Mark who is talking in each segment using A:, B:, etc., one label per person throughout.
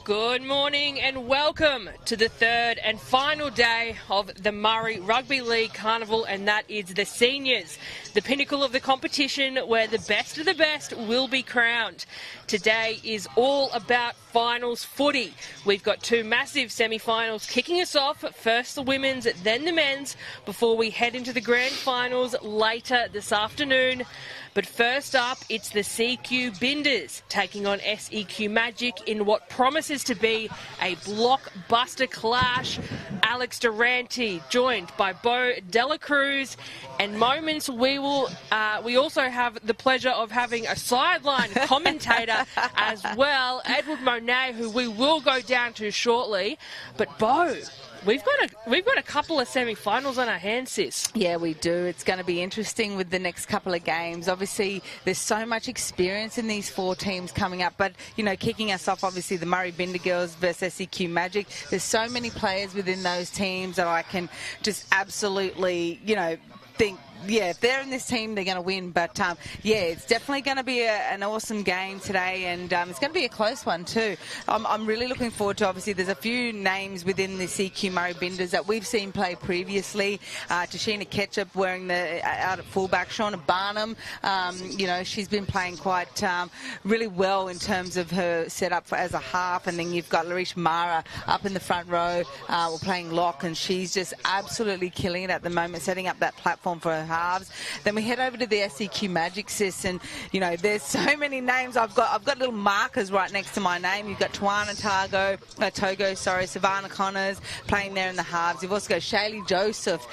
A: Good morning and welcome to the third and final day of the Murri Rugby League Carnival, and that is the seniors, the pinnacle of the competition where the best of the best will be crowned. Today is all about finals footy. We've got two massive semi-finals kicking us off, first the women's, then the men's, before we head into the grand finals later this afternoon. But first up, it's the SEQ Binders taking on SEQ Magic in what promises to be a blockbuster clash. Alex Durante joined by Bo Dela Cruz, and moments we also have the pleasure of having a sideline commentator as well, Edward Monet, who we will go down to shortly. But Bo, we've got a couple of semi-finals on our hands, sis.
B: Yeah, we do. It's going to be interesting with the next couple of games. Obviously, there's so much experience in these four teams coming up. But, you know, kicking us off, obviously, the Murri Binda girls versus SEQ Magic. There's so many players within those teams that I can just absolutely, you know, think, yeah, if they're in this team, they're going to win. But, yeah, it's definitely going to be an awesome game today, and it's going to be a close one too. I'm really looking forward to, obviously, there's a few names within the CQ Murri Binders that we've seen play previously. Tashina Ketchup wearing out at fullback. Shauna Barnum, you know, she's been playing quite really well in terms of her setup as a half. And then you've got Larish Mara up in the front row. We're playing lock, and she's just absolutely killing it at the moment, setting up that platform for her halves. Then we head over to the SEQ Magic, sis, and you know there's so many names. I've got little markers right next to my name. You've got Tawana Togo, Savannah Connors playing there in the halves. You've also got Shaylee Joseph.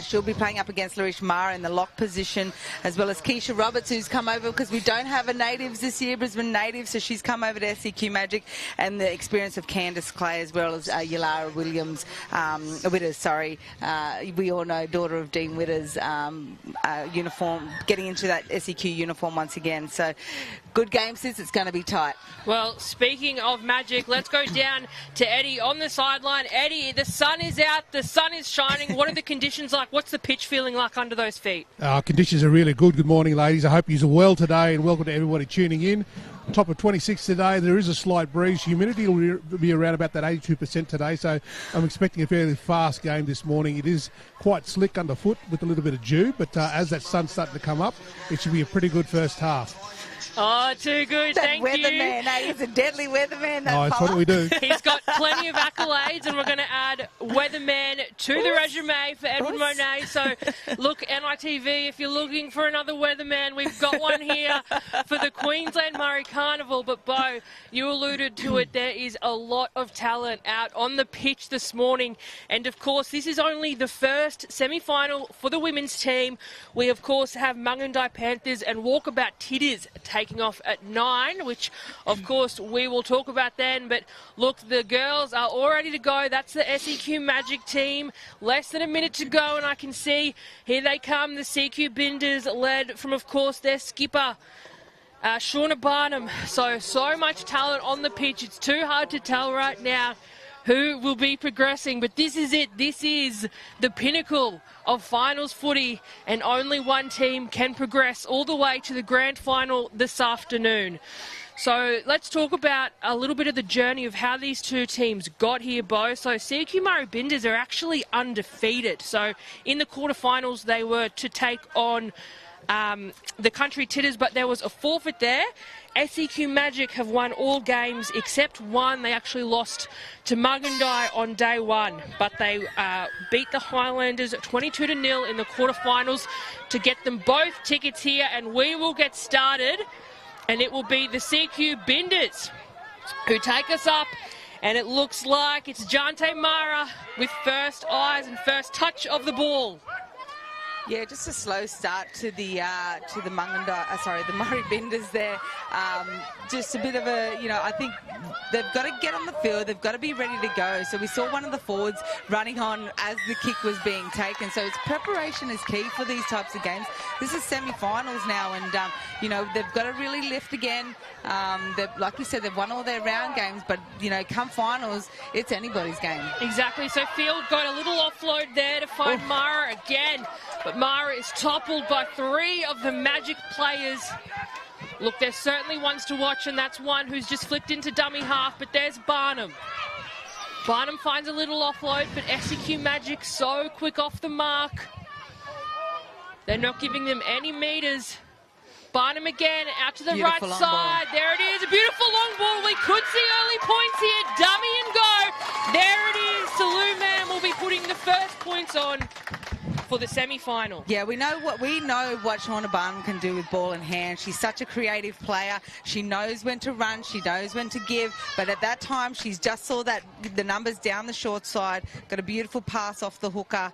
B: She'll be playing up against Larish Mara in the lock position, as well as Keisha Roberts, who's come over because we don't have a natives this year, Brisbane natives, so she's come over to SEQ Magic, and the experience of Candice Clay, as well as Yalara Williams, Witters, we all know, daughter of Dean Witters, uniform, getting into that SEQ uniform once again. So good game, sis. It's going to be tight.
A: Well, speaking of Magic, let's go down to Eddie on the sideline. Eddie, the sun is out, the sun is shining. What are the conditions like? What's the pitch feeling like under those feet?
C: Conditions are really good. Good morning, ladies. I hope you're well today, and welcome to everybody tuning in. Top of 26 today. There is a slight breeze. Humidity will be around about that 82% today, so I'm expecting a fairly fast game this morning. It is quite slick underfoot with a little bit of dew, but as that sun's starting to come up, it should be a pretty good first half.
A: Oh, too good. Thank you.
B: That weatherman, he's a deadly weatherman.
C: That's what we do.
A: He's got plenty of accolades, and we're going to add weatherman to the resume for Edward Monet. So, look, NITV, if you're looking for another weatherman, we've got one here for the Queensland Murri Carnival. But, Bo, you alluded to it. There is a lot of talent out on the pitch this morning. And, of course, this is only the first semi-final for the women's team. We, of course, have Mungundai Panthers and Walkabout Titters taking off at 9, which of course we will talk about then. But look, the girls are all ready to go. That's the SEQ Magic team. Less than a minute to go, and I can see here they come, the CQ Binders, led from, of course, their skipper Shauna Barnum. So much talent on the pitch. It's too hard to tell right now who will be progressing, but this is it. This is the pinnacle of finals footy, and only one team can progress all the way to the grand final this afternoon. So let's talk about a little bit of the journey of how these two teams got here, Bo. So CQ Murri Binders are actually undefeated. So in the quarterfinals, they were to take on the Country Titters, but there was a forfeit there. SEQ Magic have won all games except one. They actually lost to Mungundai on day one, but they beat the Highlanders 22-0 in the quarterfinals to get them both tickets here, and we will get started, and it will be the CQ Binders who take us up, and it looks like it's Jante Mara with first eyes and first touch of the ball.
B: Yeah, just a slow start to the the Murri Binders there. Just a bit of a, you know, I think they've got to get on the field. They've got to be ready to go. So we saw one of the forwards running on as the kick was being taken. So it's preparation is key for these types of games. This is semi-finals now, and you know, they've got to really lift again. Like you said, they've won all their round games, but you know, come finals, it's anybody's game.
A: Exactly. So Field got a little offload there to find Mara again, but Mara is toppled by 3 of the Magic players. Look, there's certainly ones to watch, and that's one who's just flicked into dummy half, but there's Barnum. Barnum finds a little offload, but SEQ Magic so quick off the mark. They're not giving them any meters. Barnum again, out to the
B: Beautiful
A: right
B: long
A: side.
B: ball.
A: There it is, a beautiful long ball. We could see early points here. Dummy and go. There it is. Salou Man will be putting the first points on for the semi-final.
B: Yeah, we know what Shauna Barnum can do with ball in hand. She's such a creative player. She knows when to run. She knows when to give. But at that time, she's just saw that the numbers down the short side. Got a beautiful pass off the hooker,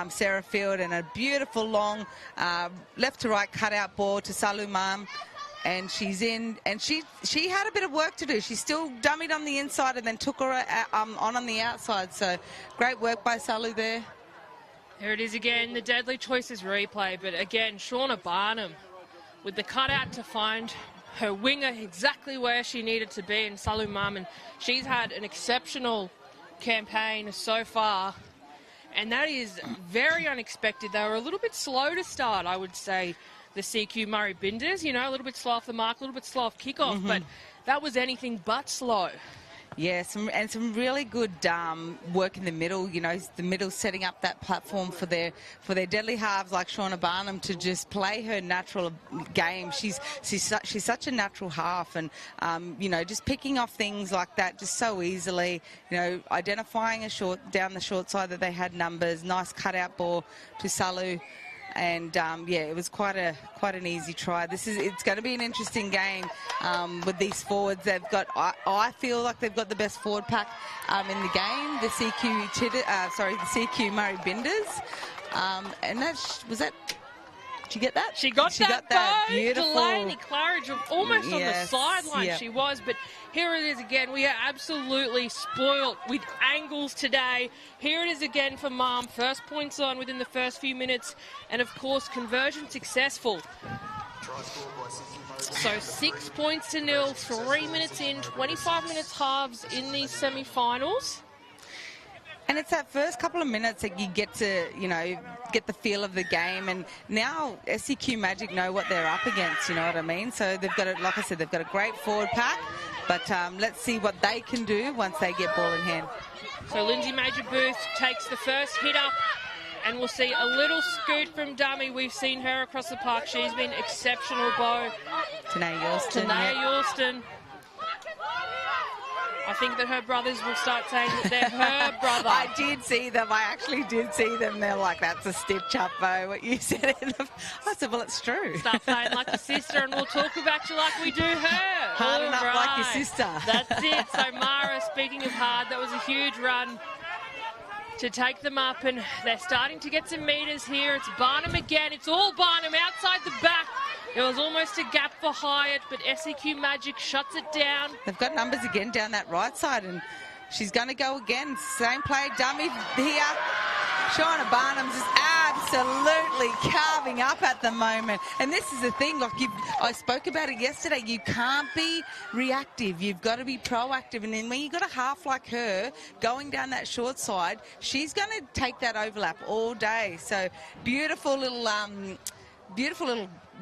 B: Sarah Field, and a beautiful long left to right cutout ball to Salou Man. And she's in, and she had a bit of work to do. She still dummied on the inside and then took her on the outside. So great work by Salou there.
A: There it is again, the Deadly Choices replay. But again, Shauna Barnum with the cutout to find her winger exactly where she needed to be in Salou Man. And she's had an exceptional campaign so far. And that is very unexpected. They were a little bit slow to start, I would say, the CQ Murri Binders. You know, a little bit slow off the mark, a little bit slow off kickoff. But that was anything but slow.
B: Yeah, some really good work in the middle. You know, the middle setting up that platform for their deadly halves like Shauna Barnum to just play her natural game. She's such a natural half, and you know, just picking off things like that just so easily. You know, identifying down the short side that they had numbers. Nice cutout ball to Salou. And yeah, it was quite an easy try. It's going to be an interesting game with these forwards. They've got, I feel like they've got the best forward pack in the game. The CQ Murri Binders, and was that. Did you get that?
A: She got that.
B: Beautiful.
A: Delaney Claridge almost on the sideline.
B: Yep.
A: She was, but here it is again. We are absolutely spoilt with angles today. Here it is again for Mom. First points on within the first few minutes, and of course conversion successful. So 6 points to nil, 3 minutes in, 25 minutes halves in these semi-finals.
B: And it's that first couple of minutes that you get to, you know, get the feel of the game. And now SEQ Magic know what they're up against, you know what I mean? So they've got, like I said, they've got a great forward pack. But let's see what they can do once they get ball in hand.
A: So Lindsay Major-Booth takes the first hit up, and we'll see a little scoot from dummy. We've seen her across the park. She's been exceptional, Bo.
B: Tanea Yorston.
A: Yorston. I think that her brothers will start saying that they're her brother.
B: I did see them. I actually did see them. They're like, that's a stitch up, Bo, what you said. I said, well, it's true.
A: Start playing like your sister, and we'll talk about you like we do her.
B: Hard enough like your sister.
A: That's it. So Mara, speaking of hard, that was a huge run to take them up, and they're starting to get some meters here. It's Barnum again. It's all Barnum outside the back. There was almost a gap for Hyatt, but SEQ Magic shuts it down.
B: They've got numbers again down that right side, and she's going to go again. Same play, dummy here. Shauna Barnum's just absolutely carving up at the moment. And this is the thing, like I spoke about it yesterday, you can't be reactive. You've got to be proactive. And then when you've got a half like her going down that short side, she's going to take that overlap all day. So beautiful little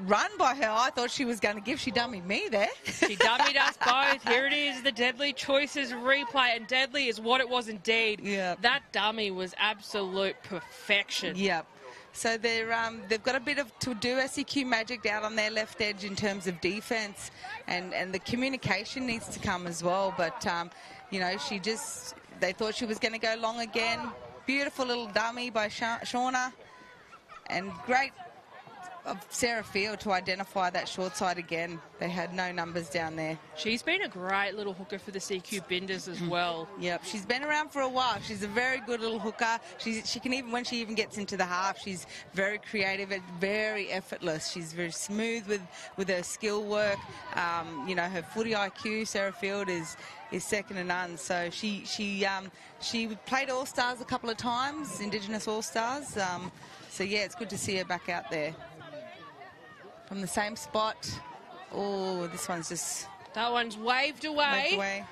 B: run by her. I thought she was going to give. She dummied me there.
A: She dummied us both. Here it is, the Deadly Choices replay, and deadly is what it was indeed.
B: Yep.
A: That dummy was absolute perfection.
B: Yep. So they've got a bit to do, SEQ Magic, down on their left edge in terms of defence, and the communication needs to come as well. But, you know, they thought she was going to go long again. Beautiful little dummy by Shauna, and great of Sarah Field to identify that short side again. They had no numbers down there.
A: She's been a great little hooker for the CQ Binders as well.
B: Yep, she's been around for a while. She's a very good little hooker. She can even, when she even gets into the half, she's very creative and very effortless. She's very smooth with her skill work. You know, her footy IQ, Sarah Field, is second to none. So she played All-Stars a couple of times, Indigenous All-Stars. So yeah, it's good to see her back out there. From the same spot. Oh, this one's just...
A: That one's waved away.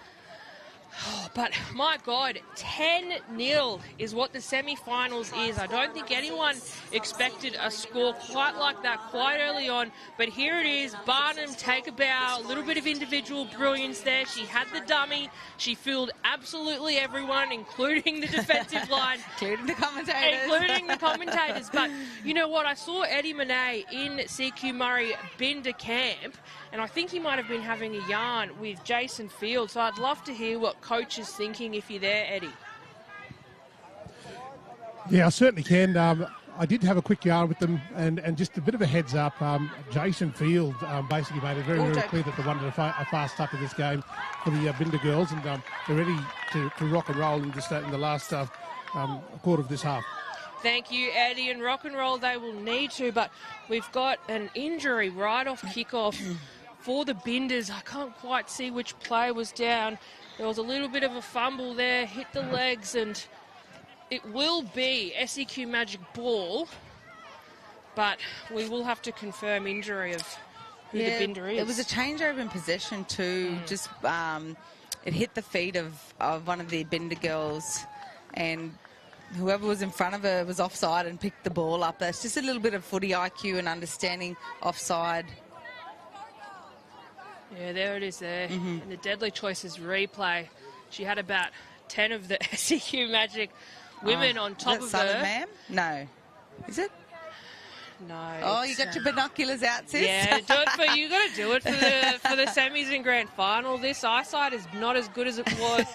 B: Oh,
A: But, my God, 10-0 is what the semi-finals is. I don't think anyone expected a score quite like that quite early on. But here it is. Barnum, take a bow. A little bit of individual brilliance there. She had the dummy. She fooled absolutely everyone, including the defensive line.
B: Including the commentators.
A: Including the commentators. But you know what? I saw Eddie Monet in CQ Murri Binda camp, and I think he might have been having a yarn with Jason Field. So I'd love to hear what Coach is thinking if you're there, Eddie.
C: Yeah, I certainly can. I did have a quick yarn with them, and just a bit of a heads up. Jason Field basically made it very, very clear that they wanted a fast start to this game for the Binda girls, and they're ready to rock and roll in the last quarter of this half.
A: Thank you, Eddie. And rock and roll they will need to, but we've got an injury right off kickoff for the Binders. I can't quite see which player was down. There was a little bit of a fumble there, hit the legs, and it will be SEQ Magic ball, but we will have to confirm injury of who the Binder is.
B: It was a changeover in possession too. Just it hit the feet of one of the Binder girls, and whoever was in front of her was offside and picked the ball up. That's just a little bit of footy IQ and understanding offside.
A: Yeah, there it is there. And the Deadly Choices replay. She had about 10 of the SEQ Magic women on top of
B: Southern
A: her.
B: ma'am? No. Is it?
A: No.
B: Oh, you got your binoculars out, sis?
A: Yeah, do it for you. Got to do it for the semis and grand final. This eyesight is not as good as it was.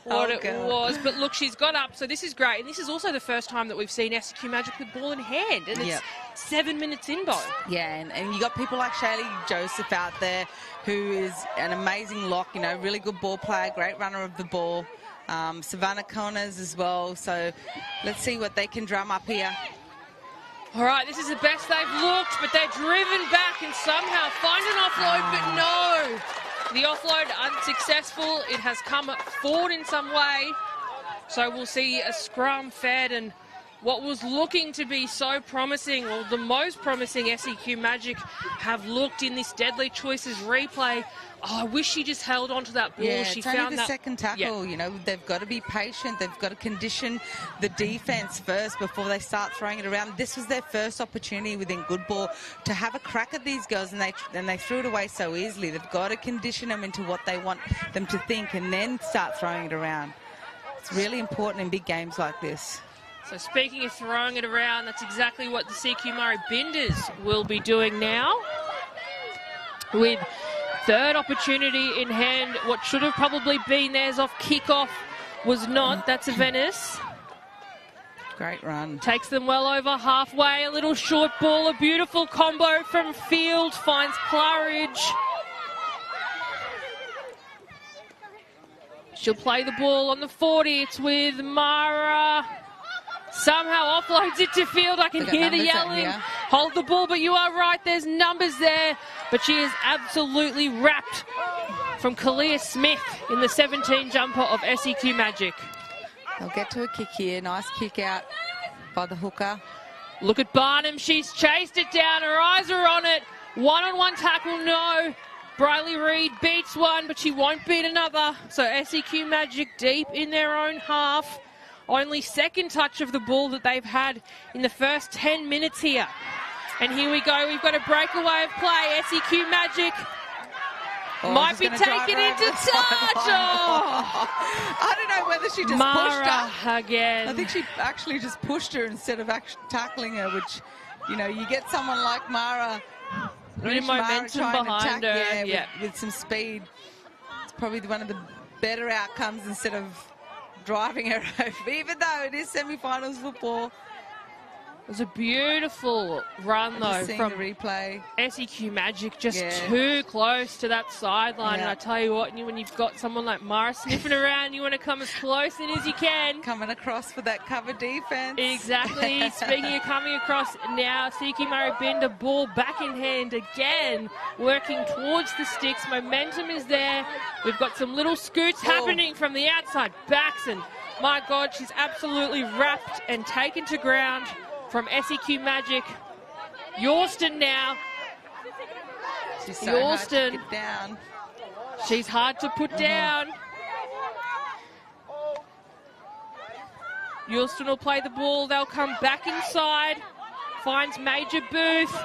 A: Was, but look, she's got up, so this is great. And this is also the first time that we've seen SEQ Magic with ball in hand, and it's 7 minutes in, Bo.
B: Yeah, and you got people like Shaylee Joseph out there, who is an amazing lock. You know, really good ball player, great runner of the ball. Savannah Connors as well. So let's see what they can drum up here.
A: All right, this is the best they've looked, but they're driven back and somehow find an offload, but no. The offload unsuccessful. It has come forward in some way. So we'll see a scrum fed, and what was looking to be so promising, or the most promising SEQ Magic have looked in this Deadly Choices replay. Oh, I wish she just held on to that ball.
B: Yeah,
A: she
B: it's
A: found
B: only the
A: that
B: second tackle. You know, they've got to be patient. They've got to condition the defence first before they start throwing it around. This was their first opportunity within good ball to have a crack at these girls, and they threw it away so easily. They've got to condition them into what they want them to think and then start throwing it around. It's really important in big games like this.
A: So speaking of throwing it around, that's exactly what the CQ Murri Binders will be doing now. With third opportunity in hand, what should have probably been theirs off kickoff was not. That's a Venice.
B: Great run.
A: Takes them well over halfway. A little short ball, a beautiful combo from Field, finds Claridge. She'll play the ball on the 40. It's with Mara. Somehow offloads it to Field. I can hear the yelling. Hold the ball, but you are right. There's numbers there. But she is absolutely wrapped from Kalia Smith in the 17 jumper of SEQ Magic.
B: They'll get to a kick here. Nice kick out by the hooker.
A: Look at Barnum. She's chased it down. Her eyes are on it. One-on-one tackle, no. Briley Reid beats one, but she won't beat another. So SEQ Magic deep in their own half. Only second touch of the ball that they've had in the first 10 minutes here. And here we go. We've got a breakaway of play. SEQ Magic might be taken into touch.
B: I don't know whether she just pushed her
A: again.
B: I think she actually just pushed her instead of actually tackling her, which, you know, you get someone like Mara.
A: Bit of momentum behind her.
B: With some speed. It's probably one of the better outcomes instead of driving her over, even though it is semi-finals football.
A: It was a beautiful run, though, from
B: the replay.
A: SEQ Magic, just too close to that sideline. And I tell you what, when you've got someone like Mara sniffing around, you want to come as close in as you can.
B: Coming across for that cover defence.
A: Exactly. Speaking of coming across now, CQ Murri Binda, ball back in hand again, working towards the sticks. Momentum is there. We've got some little scoots happening from the outside backs, and my God, she's absolutely wrapped and taken to ground from SEQ Magic. Yorston now.
B: She's so hard to get down.
A: She's hard to put down. Eulston will play the ball. They'll come back inside. Finds Major Booth.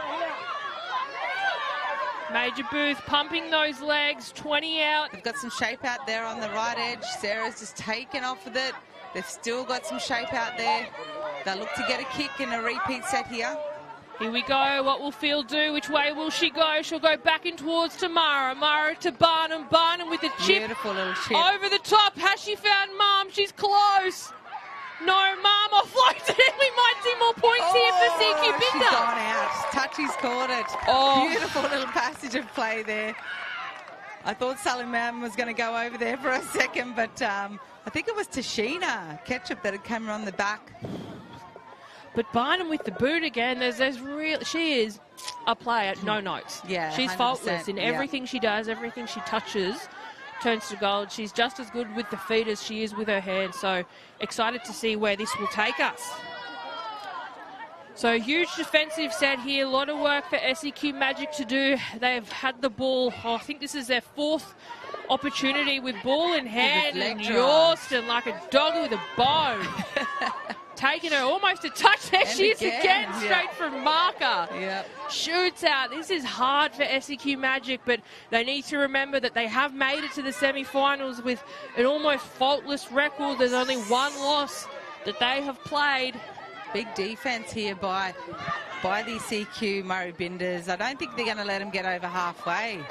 A: Major Booth pumping those legs. 20 out.
B: They've got some shape out there on the right edge. Sarah's just taken off with it. They've still got some shape out there. They'll look to get a kick in a repeat set here.
A: Here we go. What will Field do? Which way will she go? She'll go back in towards Tamara. Mara to Barnum. Barnum with the chip.
B: Beautiful little chip.
A: Over the top. Has she found Mum? She's close. No, Mum offloads it. We might see more points here for SEQ Binda.
B: She's gone out. Touchy's caught it.
A: Oh.
B: Beautiful little passage of play there. I thought Sally Mam was going to go over there for a second, but I think it was Tashina Ketchup that had come around the back.
A: But Barnum with the boot again. She is a player, no notes.
B: Yeah,
A: she's
B: 100%,
A: faultless in everything she does, everything she touches turns to gold. She's just as good with the feet as she is with her hands. So excited to see where this will take us. So huge defensive set here. A lot of work for SEQ Magic to do. They've had the ball. I think this is their 4th opportunity with ball in hand. And Eulston like a dog with a bone. Taking her almost a touch. There she is again, straight from marker.
B: Yep.
A: Shoots out. This is hard for SEQ Magic, but they need to remember that they have made it to the semi-finals with an almost faultless record. There's only one loss that they have played.
B: Big defence here by the SEQ Murri Binders. I don't think they're going to let them get over halfway.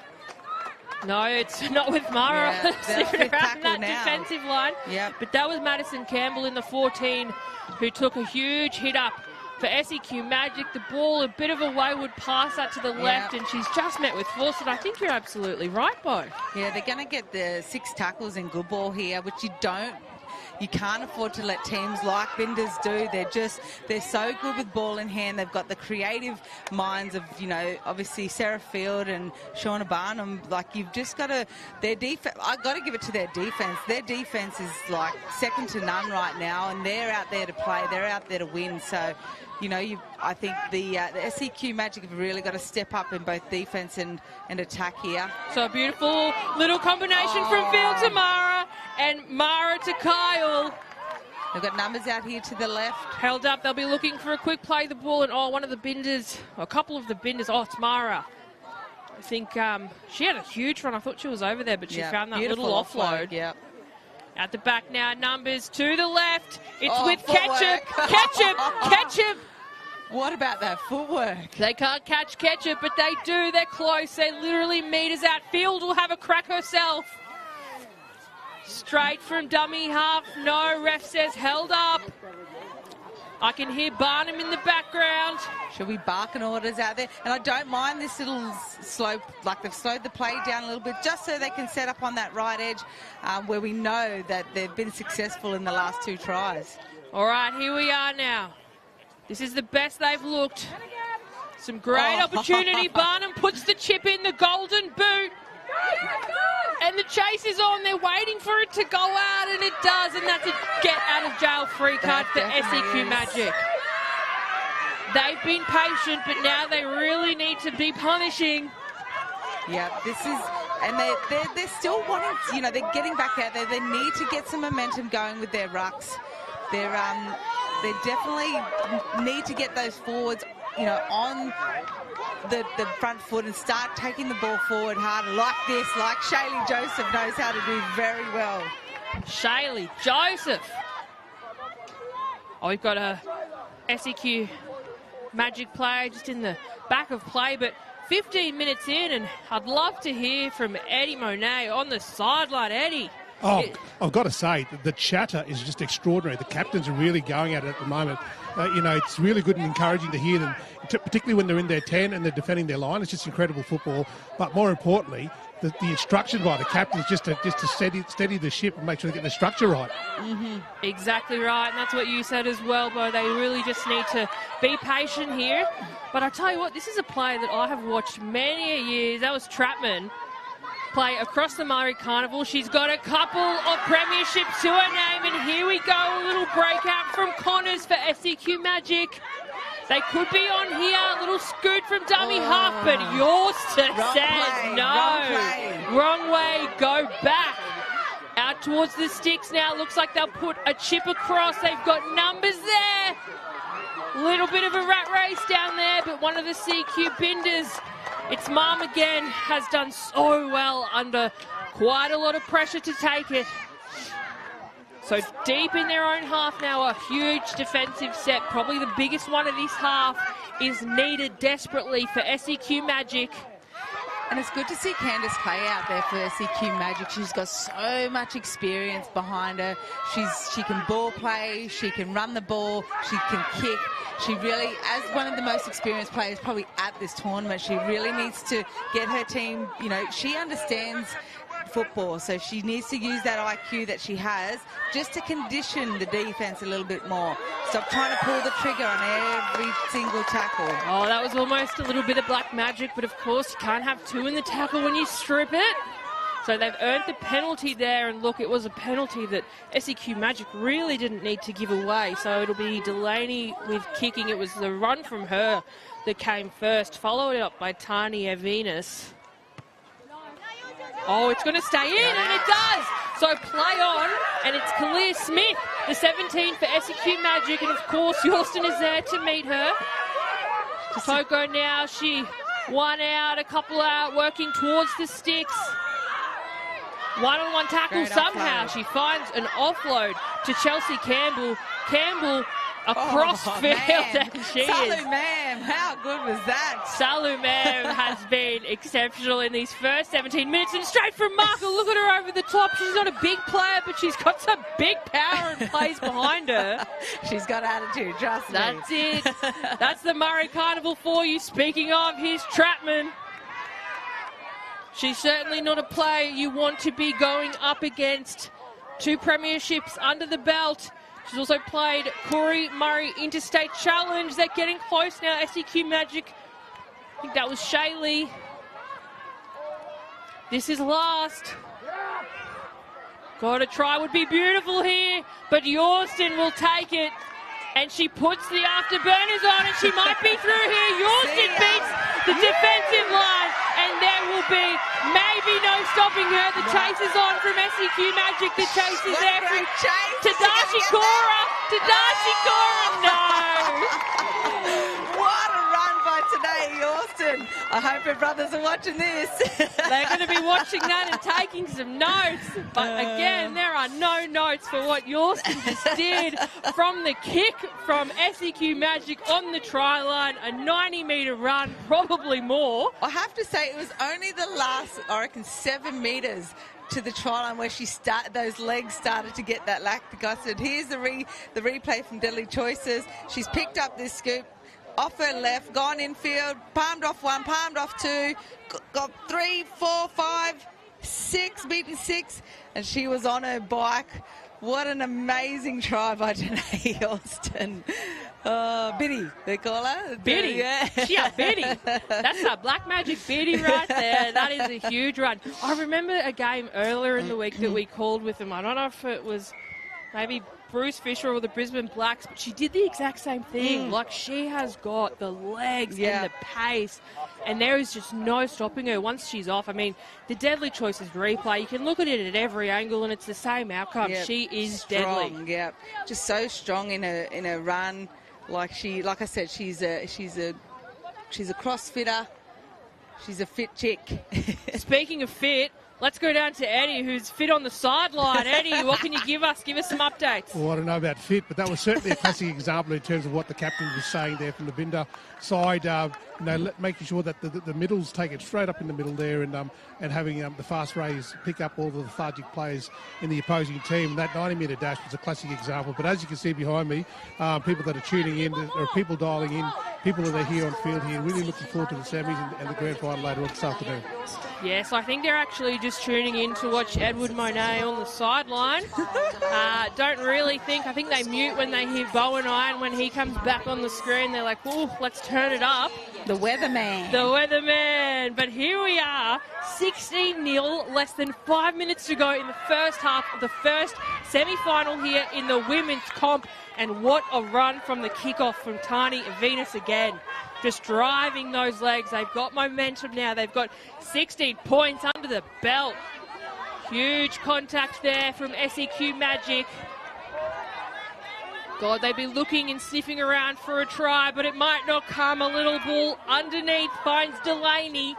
A: No, it's not with Mara. Sitting around that defensive line.
B: Yep.
A: But that was Madison Campbell in the 14 who took a huge hit up for SEQ Magic. The ball, a bit of a wayward pass out to the left, and she's just met with force. And I think you're absolutely right, Bo.
B: Yeah, they're going to get the 6 tackles in good ball here, which you can't afford to let teams like Binders do. They're so good with ball in hand. They've got the creative minds of, obviously Sarah Field and Shauna Barnum. Like, you've just got to, their defense, I've got to give it to their defense. Their defense is like second to none right now, and they're out there to play. They're out there to win. So, I think the SEQ Magic have really got to step up in both defense and attack here.
A: So a beautiful little combination from Field to Mara and Mara to Kyle.
B: They've got numbers out here to the left.
A: Held up. They'll be looking for a quick play the ball, and one of the Binders, a couple of the Binders. Oh, it's Mara. I think she had a huge run. I thought she was over there, but she found that little offload.
B: Yep.
A: At the back now, numbers to the left. It's with
B: footwork.
A: Ketchup.
B: What about that footwork?
A: They can't catch Ketchup, but they do. They're close. They're literally meters out. Field will have a crack herself. Straight from dummy half. No, ref says held up. I can hear Barnum in the background.
B: Should we barking orders out there? And I don't mind this little slow, like they've slowed the play down a little bit just so they can set up on that right edge where we know that they've been successful in the last 2 tries.
A: All right, here we are now. This is the best they've looked. Some great opportunity. Barnum puts the chip in, the golden boot. And the chase is on. They're waiting for it to go out, and it does. And that's a get-out-of-jail-free card for SEQ Magic. They've been patient, but now they really need to be punishing.
B: Yeah, this is... And they're still wanting... they're getting back out there. They need to get some momentum going with their rucks. They definitely need to get those forwards, on the front foot and start taking the ball forward harder like this, like Shaylee Joseph knows how to do very well.
A: Shaylee Joseph. Oh, we've got a SEQ Magic player just in the back of play, but 15 minutes in, and I'd love to hear from Eddie Monet on the sideline. Eddie.
C: Oh, I've got to say, the chatter is just extraordinary. The captains are really going at it at the moment. It's really good and encouraging to hear them, particularly when they're in their 10 and they're defending their line. It's just incredible football. But more importantly, the instruction by the captains just to steady the ship and make sure they get the structure right.
A: Mm-hmm. Exactly right, and that's what you said as well, Bo. They really just need to be patient here. But I tell you what, this is a play that I have watched many a years. That was Trapman. Play across the Murri Carnival. She's got a couple of premierships to her name, and here we go, a little breakout from Connors for SEQ Magic. They could be on here, a little scoot from dummy half, but Eulston says no. Wrong way, go back. Out towards the sticks now. Looks like they'll put a chip across. They've got numbers there. Little bit of a rat race down there, but one of the CQ Binders, its mum again, has done so well under quite a lot of pressure to take it. So deep in their own half now, a huge defensive set, probably the biggest one of this half, is needed desperately for SEQ Magic.
B: And it's good to see Candice play out there for SEQ Magic. She's got so much experience behind her. She can ball play, she can run the ball, she can kick. She really, as one of the most experienced players probably at this tournament, she really needs to get her team, you know, she understands football, so she needs to use that IQ that she has just to condition the defense a little bit more. Stop trying to pull the trigger on every single tackle.
A: Oh, that was almost a little bit of black magic, but of course you can't have two in the tackle when you strip it. So they've earned the penalty there, and look, it was a penalty that SEQ Magic really didn't need to give away. So it'll be Delaney with kicking. It was the run from her that came first, followed up by Tania Venus. Oh, it's going to stay in, and it does. So play on, and it's Kalia Smith, the 17 for SEQ Magic, and of course Yorston is there to meet her. Toko now, she one out, a couple out, working towards the sticks. One-on-one tackle.
B: Great
A: somehow.
B: Offload.
A: She finds an offload to Chelsea Campbell. Campbell across field,
B: man.
A: and she
B: Salu,
A: is.
B: ma'am, how good was that?
A: Salu Ma'am has been exceptional in these first 17 minutes, and straight from Marker. Look at her over the top. She's not a big player, but she's got some big power and plays behind her.
B: She's got attitude, trust me.
A: That's it. That's the Murri Carnival for you. Speaking of, here's Trapman. She's certainly not a player you want to be going up against. 2 premierships under the belt. She's also played Corey Murray Interstate Challenge. They're getting close now. SEQ Magic. I think that was Shaylee. This is last. Got a try would be beautiful here, but Yorston will take it. And she puts the afterburners on, and she might be through here. Yorston beats the defensive line, and there will be maybe no stopping her. The chase is on from SEQ Magic. The chase is there from Tadashi Kora. Tadashi Kora, no.
B: What a run by today, Yorston. I hope her brothers are watching this.
A: They're going to be watching that and taking some notes. But again, there are no notes for what Yorston just did from the kick from SEQ Magic on the try line. A 90-metre run, probably more.
B: I have to say, it was only the last, I reckon, 7 metres to the try line where those legs started to get that lactic acid. Here's the replay from Deadly Choices. She's picked up this scoop off her left, gone infield, palmed off 1, palmed off 2, got 3, 4, 5, 6, beaten 6, and she was on her bike. What an amazing try by Janae Yorston. Biddy, they call her.
A: Biddy. Yeah, Biddy. That's a Black Magic Biddy right there. That is a huge run. I remember a game earlier in the week that we called with them. I don't know if it was maybe Bruce Fisher or the Brisbane Blacks, but she did the exact same thing. Like, she has got the legs and the pace, and there is just no stopping her once she's off. I mean, the Deadly Choices replay, you can look at it at every angle and it's the same outcome.
B: Yep.
A: She is
B: strong,
A: deadly.
B: Yeah, just so strong in her run. Like I said, she's a CrossFitter. She's a fit chick.
A: Speaking of fit, let's go down to Eddie, who's fit on the sideline. Eddie, what can you give us? Give us some updates.
C: Well, I don't know about fit, but that was certainly a classic example in terms of what the captain was saying there from the Binda side. Making sure that the middles take it straight up in the middle there, and having the fast raise pick up all the lethargic players in the opposing team. That 90-metre dash was a classic example. But as you can see behind me, people that are tuning in, or people dialing in, people that are here on field here, really looking forward to the semis and the grand final later on this afternoon.
A: Yes, I think they're actually just tuning in to watch Edward Monet on the sideline. Don't really think, I think they mute when they hear Bo and I, and when he comes back on the screen, they're like, "Ooh, let's turn it up."
B: The weatherman.
A: The weatherman. But here we are, 16-0, less than 5 minutes to go in the first half of the first semi-final here in the women's comp. And what a run from the kickoff from Tani Venus again. Just driving those legs. They've got momentum now. They've got 16 points under the belt. Huge contact there from SEQ Magic. God, they'd be looking and sniffing around for a try, but it might not come. A little ball underneath finds Delaney.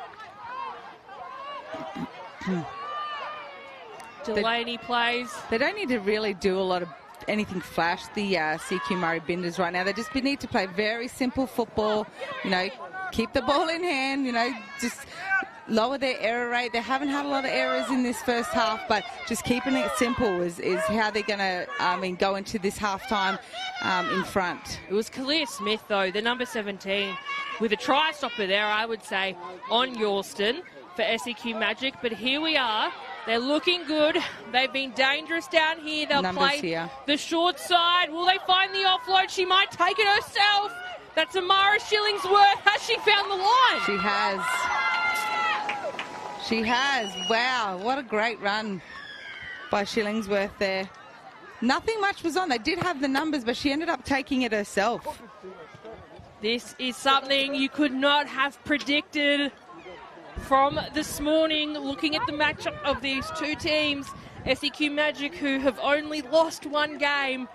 A: Delaney plays.
B: They don't need to really do a lot of anything flash, the CQ Murri Binders right now. They just need to play very simple football, you know, keep the ball in hand, you know, just lower their error rate. They haven't had a lot of errors in this first half, but just keeping it simple is how they're going to go into this halftime in front.
A: It was Kalia Smith, though, the number 17, with a try stopper there, I would say, on Yorston for SEQ Magic. But here we are. They're looking good. They've been dangerous down here. They'll play here. The short side. Will they find the offload? She might take it herself. That's Amara Shillingsworth. Has she found the line?
B: She has. She has. Wow, what a great run by Shillingsworth there. Nothing much was on. They did have the numbers, but she ended up taking it herself.
A: This is something you could not have predicted from this morning, looking at the matchup of these two teams. SEQ Magic, who have only lost one game,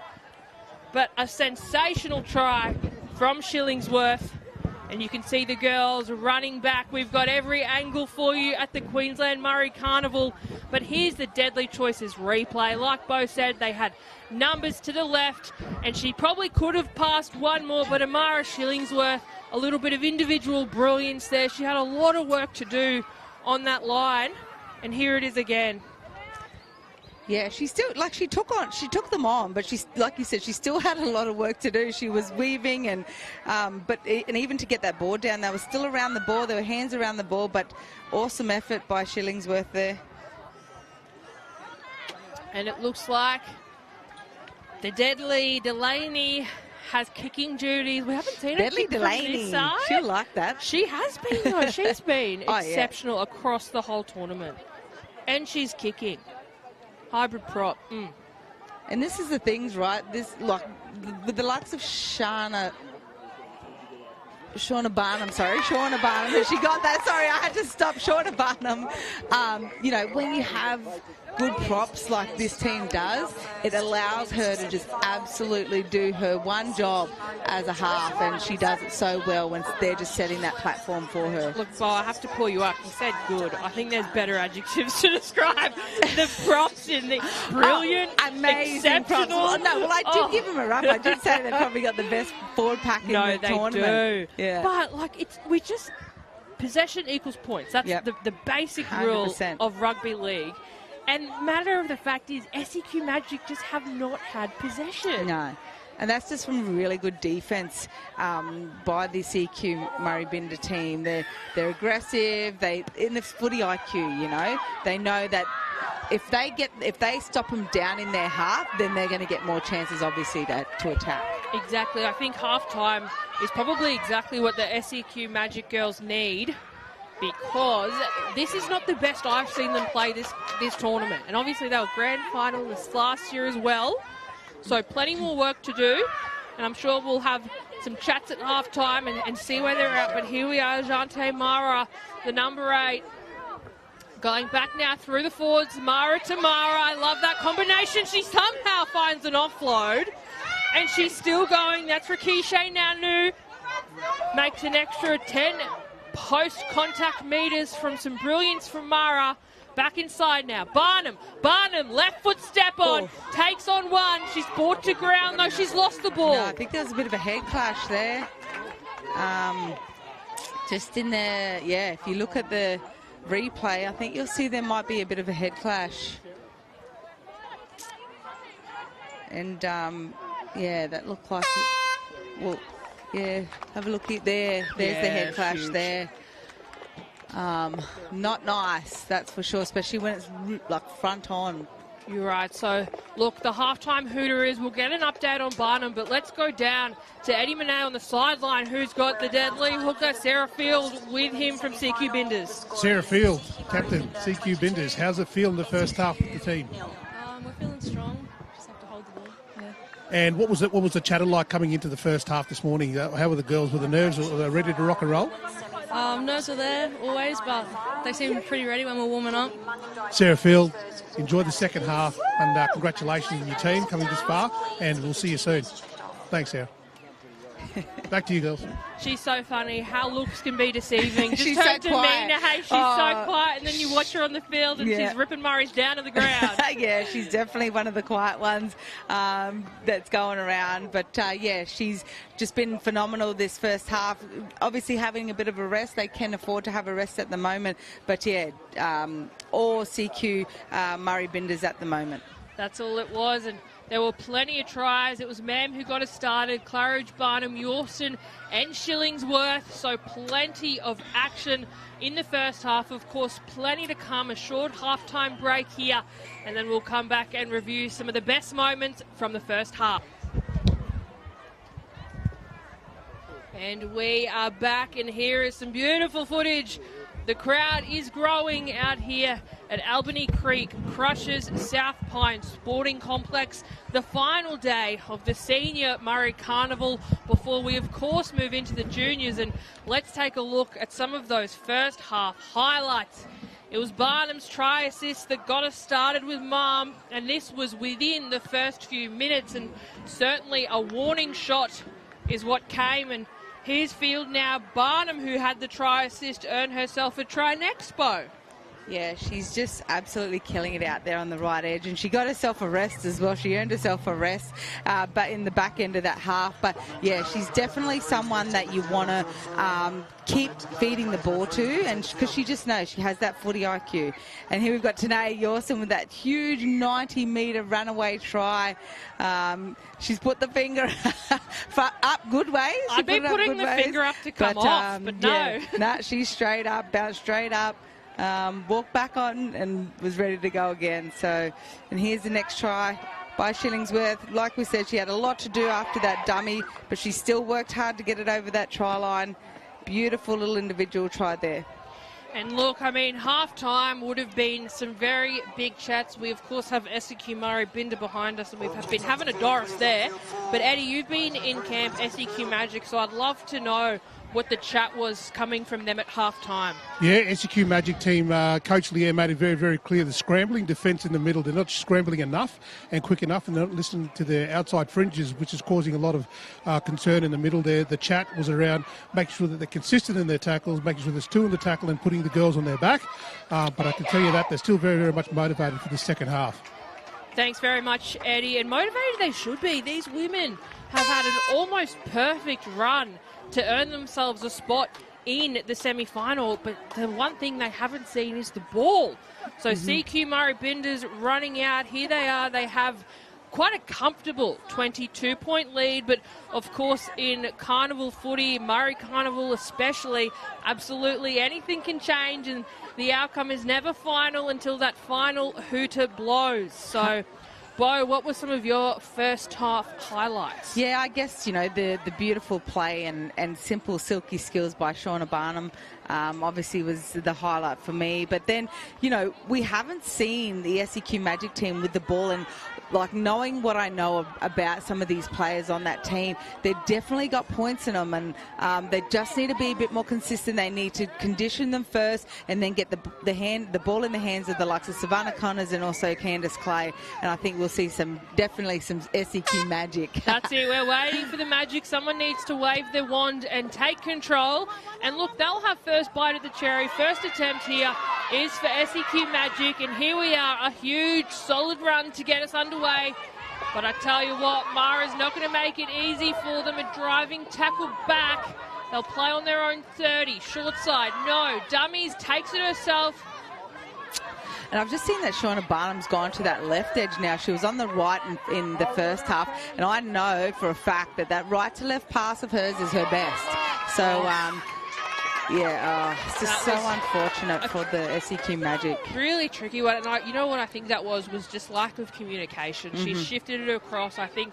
A: but a sensational try from Shillingsworth. And you can see the girls running back. We've got every angle for you at the Queensland Murri Carnival. But here's the Deadly Choices replay. Like Bo said, they had numbers to the left, and she probably could have passed one more, but Amara Shillingsworth, a little bit of individual brilliance there. She had a lot of work to do on that line, and here it is again.
B: Yeah, she still, like, she took them on, but she's, like you said, she still had a lot of work to do. She was weaving and even to get that ball down, they were still around the ball. There were hands around the ball, but awesome effort by Shillingsworth there.
A: And it looks like the Deadly Delaney has kicking duties. We haven't seen her kick
B: Delaney.
A: From this side.
B: She'll like that.
A: She has been, though. She's been exceptional across the whole tournament. And she's kicking. Hybrid prop.
B: And this is the things, right? This, like, with the likes of Shauna Barnum, and she got that. Sorry, I had to stop. Shauna Barnum. You know, when you have good props like this team does, it allows her to just absolutely do her one job as a half, and she does it so well when they're just setting that platform for her.
A: Look, Bo, I have to pull you up. You said good. I think there's better adjectives to describe the props in the brilliant,
B: amazing
A: exceptional.
B: Props. No, well, I did give them a rub. I did say they probably got the best forward pack in the tournament.
A: No, they do.
B: Yeah.
A: But, like, possession equals points. That's the basic rule
B: 100%.
A: of rugby league. And matter of the fact is, SEQ Magic just have not had possession.
B: No. And that's just from really good defence by the CQ Murri Binda team. They're aggressive. In the footy IQ, you know, they know that if they stop them down in their half, then they're going to get more chances, obviously, to attack.
A: Exactly. I think halftime is probably exactly what the SEQ Magic girls need, because this is not the best I've seen them play this tournament. And obviously they were grand finalists last year as well. So plenty more work to do. And I'm sure we'll have some chats at halftime and see where they're at. But here we are, Jante Mara, the number 8. Going back now through the forwards, Mara to Mara. I love that combination. She somehow finds an offload. And she's still going. That's Rakisha Nanu. Makes an extra 10 post-contact meters from some brilliance from Mara. Back inside now. Barnum, left foot step on. Takes on one. She's brought to ground, though. She's lost the ball.
B: No, I think there was a bit of a head clash there. Just in there, yeah, if you look at the replay, I think you'll see there might be a bit of a head clash. And, yeah, that looked like it. Well, yeah, have a look there. There's the head clash there. Not nice, that's for sure, especially when it's like front on.
A: You're right. So, look, the halftime hooter is we'll get an update on Barnum, but let's go down to Eddie Monet on the sideline, who's got the deadly hooker, Sarah Field, with him from CQ Binders.
C: Sarah Field, captain, CQ Binders. How's it feel in the first half of the team?
D: We're feeling strong. Just have to hold the ball. Yeah.
C: And what was the chatter like coming into the first half this morning? How were the girls? Were the nerves? Were they ready to rock and roll?
D: Nerves are there always, but they seem pretty ready when we're warming up.
C: Sarah Field, enjoy the second half, and congratulations on your team coming this far, and we'll see you soon. Thanks, Sarah. Back to you, girls.
A: She's so funny. How looks can be deceiving. Just
B: She's
A: turn
B: so
A: to
B: quiet.
A: Mina. Hey, she's so quiet, and then you watch her on the field, and she's ripping Murray's down to the ground.
B: Yeah, she's definitely one of the quiet ones that's going around. But, yeah, she's just been phenomenal this first half. Obviously, having a bit of a rest. They can afford to have a rest at the moment. But, yeah, all CQ Murri Binders at the moment.
A: That's all it was, and there were plenty of tries. It was Mam who got us started, Claridge, Barnum, Yorston and Shillingsworth. So plenty of action in the first half. Of course, plenty to come. A short halftime break here. And then we'll come back and review some of the best moments from the first half. And we are back, and here is some beautiful footage. The crowd is growing out here at Albany Creek Crushers South Pine Sporting Complex. The final day of the Senior Murri Carnival before we, of course, move into the juniors. And let's take a look at some of those first half highlights. It was Barnum's try assist that got us started with Mum, and this was within the first few minutes, and certainly a warning shot is what came. And here's field now. Barnum, who had the try assist, earned herself a try next, Bo.
B: Yeah, she's just absolutely killing it out there on the right edge, and she got herself a rest as well. She earned herself a rest, but in the back end of that half. But yeah, she's definitely someone that you want to keep feeding the ball to, and because she just knows she has that footy IQ. And here we've got Tanae Yorson with that huge 90-metre runaway try. She's put the finger up good ways.
A: I'd be putting the finger up to come off, but no.
B: Nah, she's straight up, bounced straight up. Walked back on and was ready to go again. So, and here's the next try by Shillingsworth. Like we said, she had a lot to do after that dummy, but she still worked hard to get it over that try line. Beautiful little individual try there.
A: And look, I mean, half-time would have been some very big chats. We, of course, have SEQ Murri Binda behind us, and we've been having a Doris there. But, Eddie, you've been in camp SEQ Magic, so I'd love to know what the chat was coming from them at half-time.
C: Yeah, SEQ Magic team, Coach Leah made it very, very clear. The scrambling defence in the middle, they're not scrambling enough and quick enough, and they're not listening to their outside fringes, which is causing a lot of concern in the middle there. The chat was around making sure that they're consistent in their tackles, making sure there's two in the tackle and putting the girls on their back. But I can tell you that they're still very, very much motivated for the second half.
A: Thanks very much, Eddie. And motivated they should be. These women have had an almost perfect run to earn themselves a spot in the semi-final, but the one thing they haven't seen is the ball. So CQ Murri Binders running out. Here they are. They have quite a comfortable 22-point lead, but of course in Carnival footy, Murri Carnival especially, absolutely anything can change, and the outcome is never final until that final hooter blows. So Bo, what were some of your first half highlights?
B: Yeah, I guess, you know, the beautiful play and simple silky skills by Shauna Barnum obviously was the highlight for me. But then, you know, we haven't seen the SEQ Magic team with the ball, and like knowing what I know about some of these players on that team, they've definitely got points in them, and they just need to be a bit more consistent. They need to condition them first and then get the ball in the hands of the likes of Savannah Connors and also Candice Clay, and I think we'll see definitely some SEQ magic.
A: That's it. We're waiting for the magic. Someone needs to wave their wand and take control. And look, they'll have first bite at the cherry. First attempt here is for SEQ Magic. And here we are, a huge, solid run to get us underway. But I tell you what, Mara's not going to make it easy for them. A driving tackle back. They'll play on their own 30. Short side, no. Dummies, takes it herself.
B: And I've just seen that Shauna Barnum's gone to that left edge now. She was on the right in the first half, and I know for a fact that right to left pass of hers is her best. So, it's just so unfortunate for the SEQ Magic.
A: Really tricky one. And you know what I think that was just lack of communication. She shifted it across. I think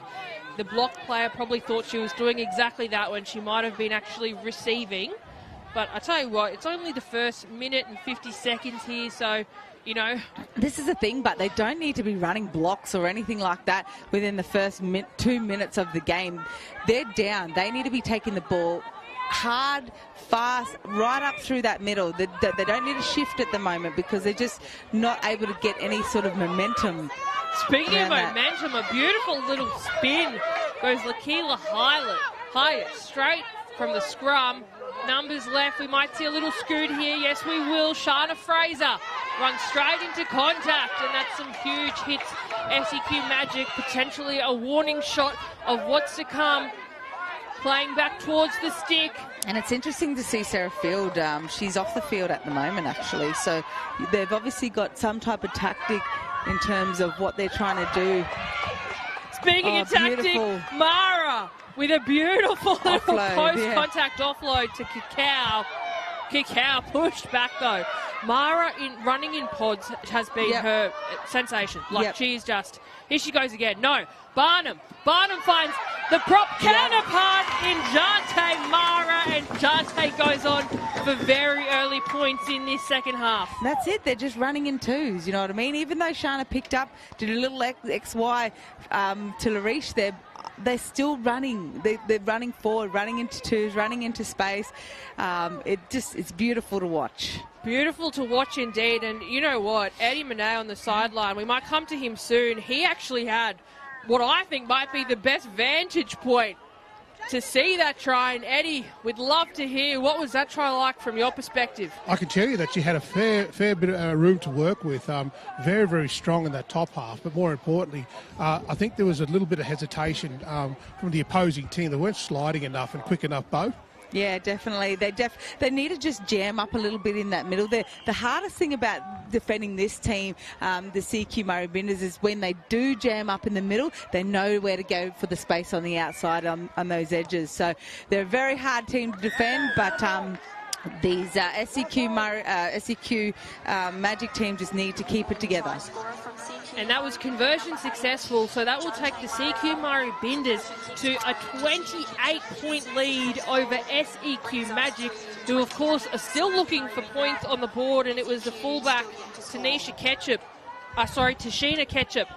A: the block player probably thought she was doing exactly that when she might have been actually receiving. But I tell you what, it's only the first minute and 50 seconds here, so, you know.
B: This is the thing, but they don't need to be running blocks or anything like that within the first 2 minutes of the game. They're down. They need to be taking the ball hard, fast, right up through that middle. They don't need a shift at the moment because they're just not able to get any sort of momentum.
A: Speaking of momentum, a beautiful little spin goes Lakeela Hyatt straight from the scrum. Numbers left. We might see a little scoot here. Yes, we will. Shana Fraser runs straight into contact, and that's some huge hits. SEQ Magic, potentially a warning shot of what's to come. Playing back towards the stick.
B: And it's interesting to see Sarah Field. She's off the field at the moment, actually. So they've obviously got some type of tactic in terms of what they're trying to do.
A: Speaking of tactic, beautiful. Mara with a beautiful little post-contact offload to Kikau. Kikau pushed back though. Mara running in pods has been her sensation. She's just, here she goes again. No, Barnum finds the prop counterpart in Jante Mara, and Jante goes on for very early points in this second half.
B: That's it. They're just running in twos, you know what I mean? Even though Shana picked up, did a little XY to Larish, they're still running. They're running forward, running into twos, running into space. It's beautiful to watch.
A: Beautiful to watch indeed. And you know what? Eddie Monet on the sideline, we might come to him soon. He actually had what I think might be the best vantage point to see that try. And Eddie, we'd love to hear, what was that try like from your perspective?
C: I can tell you that she had a fair bit of room to work with. Very, very strong in that top half. But more importantly, I think there was a little bit of hesitation from the opposing team. They weren't sliding enough and quick enough both.
B: Yeah, definitely. They need to just jam up a little bit in that middle. The hardest thing about defending this team, the SEQ Murri Binders, is when they do jam up in the middle, they know where to go for the space on the outside on those edges. So they're a very hard team to defend, but these SEQ Magic team just need to keep it together.
A: And that was conversion successful, so that will take the SEQ Murri Binders to a 28-point lead over SEQ Magic, who of course are still looking for points on the board, and it was the fullback Tashina Ketchup,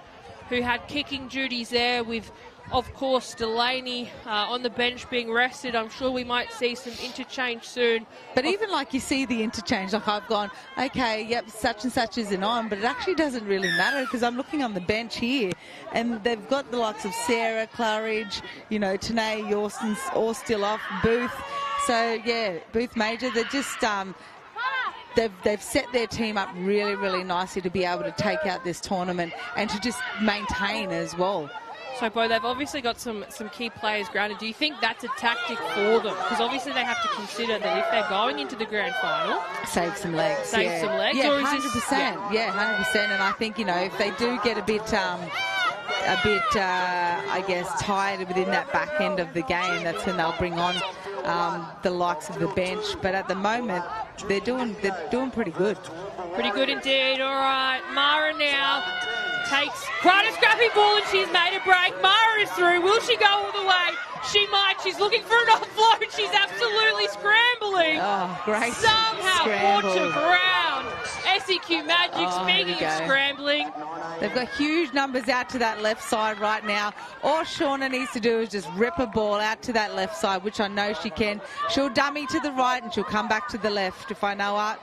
A: who had kicking duties there with, of course, Delaney on the bench being rested. I'm sure we might see some interchange soon.
B: But even like you see the interchange, like I've gone, okay, yep, such and such isn't on, but it actually doesn't really matter because I'm looking on the bench here and they've got the likes of Sarah, Claridge, you know, Tanae, Yorston's all still off, Booth. So, yeah, Booth Major, they're just... They've set their team up really, really nicely to be able to take out this tournament and to just maintain as well.
A: So, Bo, they've obviously got some key players grounded. Do you think that's a tactic for them? Because obviously they have to consider that if they're going into the grand final...
B: Save some legs.
A: Save some legs?
B: Yeah,
A: or is
B: 100%.
A: This,
B: yeah, 100%. And I think, you know, if they do get a bit, I guess, tired within that back end of the game, that's when they'll bring on the likes of the bench. But at the moment, they're doing pretty good.
A: Pretty good indeed. All right, Mara now takes quite a scrappy ball and she's made a break. Mara is through. Will she go all the way? She might. She's looking for an offload. She's absolutely scrambling.
B: Oh, great.
A: Somehow brought to ground. SEQ Magic, speaking of scrambling.
B: They've got huge numbers out to that left side right now. All Shauna needs to do is just rip a ball out to that left side, which I know she can. She'll dummy to the right and she'll come back to the left, if I know her.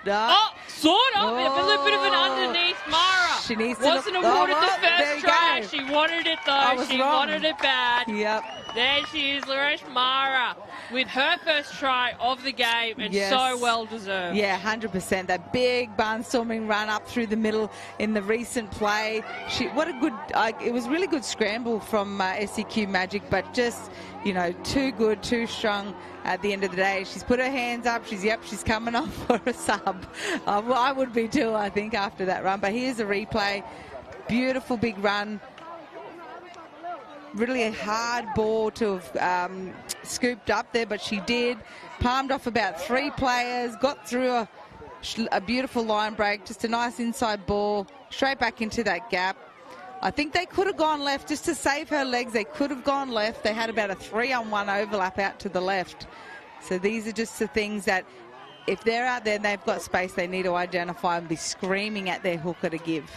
A: Oh, sort of. A little bit of an underneath Mara.
B: She needs to
A: Wasn't awarded the first try. She wanted it, though. She wanted it bad.
B: Yep.
A: There she is, Laresh Mara, with her first try of the game, and so well deserved.
B: Yeah, 100%. That big barnstorming run up through the middle in the recent play. What a good, it was really good scramble from SEQ Magic, but just, you know, too good, too strong at the end of the day. She's put her hands up. She's coming off for a sub. Well, I would be too, I think, after that run. But here's a replay. Beautiful big run. Really a hard ball to have scooped up there, but she did. Palmed off about 3 players, got through a beautiful line break, just a nice inside ball, straight back into that gap. I think they could have gone left just to save her legs. They could have gone left. They had about a 3-on-1 overlap out to the left. So these are just the things that if they're out there and they've got space, they need to identify and be screaming at their hooker to give.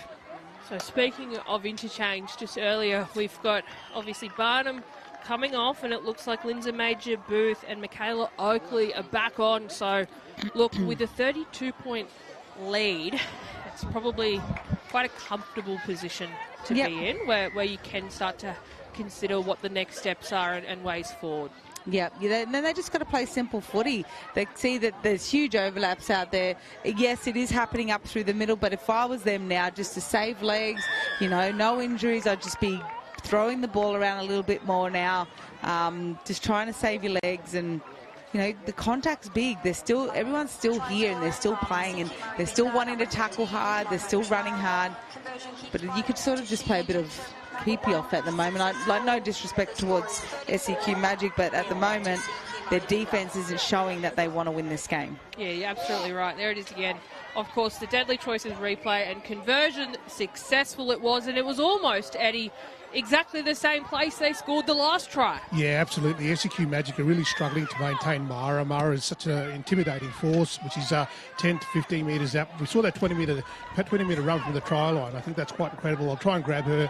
A: So speaking of interchange, just earlier we've got obviously Barnum coming off, and it looks like Lindsay Major-Booth and Michaela Oakley are back on. So, look, with a 32-point lead, it's probably quite a comfortable position to be in, where you can start to consider what the next steps are and ways forward.
B: Yeah, and then they just got to play simple footy. They see that there's huge overlaps out there. Yes, it is happening up through the middle, but if I was them now, just to save legs, no injuries, I'd just be throwing the ball around a little bit more now, just trying to save your legs. And the contact's big. Everyone's still here, and they're still playing, and they're still wanting to tackle hard. They're still running hard, but you could sort of just play a bit of keepy off at the moment. No disrespect towards SEQ Magic, but at the moment their defense isn't showing that they want to win this game. Yeah,
A: you're absolutely right. There it is again. Of course, the deadly choices replay and conversion successful it was, and it was almost, Eddie, exactly the same place they scored the last try.
C: Yeah, absolutely. SEQ Magic are really struggling to maintain Mara. Mara is such an intimidating force, which is 10 to 15 metres out. We saw that 20-metre run from the try line. I think that's quite incredible. I'll try and grab her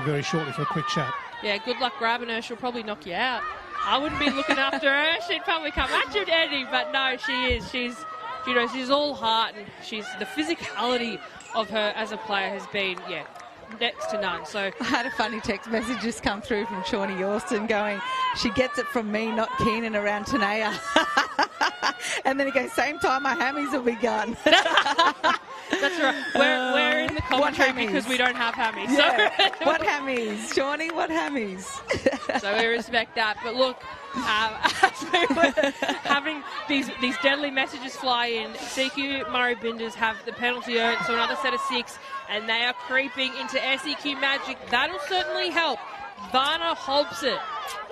C: very shortly for a quick chat.
A: Yeah, good luck grabbing her. She'll probably knock you out. I wouldn't be looking after her. She'd probably come at you, Eddie, but no, she is. She's all heart, and the physicality of her as a player has been, next to none. So
B: I had a funny text message just come through from Shawnee Yorston going, she gets it from me, not Keenan around Tanea. And then he goes, same time my hammies will be gone.
A: That's right. We're in the commentary because we don't have hammies.
B: Yeah.
A: So
B: what hammies? Shawnee, what hammies?
A: So we respect that. But look, as we were having these deadly messages fly in, SEQ Murri Binders have the penalty earned, so another set of 6, and they are creeping into SEQ Magic. That'll certainly help. Varna Hobson.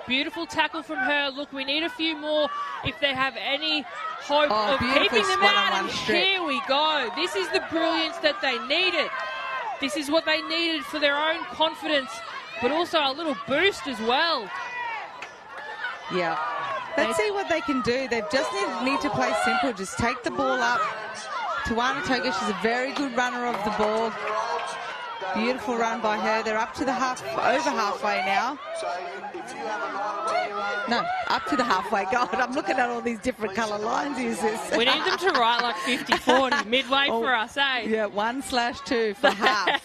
A: Beautiful tackle from her. Look, we need a few more if they have any hope of keeping them out. And here we go. This is the brilliance that they needed. This is what they needed for their own confidence, but also a little boost as well.
B: Yeah. Let's see what they can do. They just need to play simple. Just take the ball up. Tawana Toga, she's a very good runner of the ball. Beautiful run by her. They're up to the over halfway now. No, up to the halfway. God, I'm looking at all these different colour lines. Is this?
A: We need them to write like 50-40, midway for us, eh?
B: Yeah, 1/2 for half.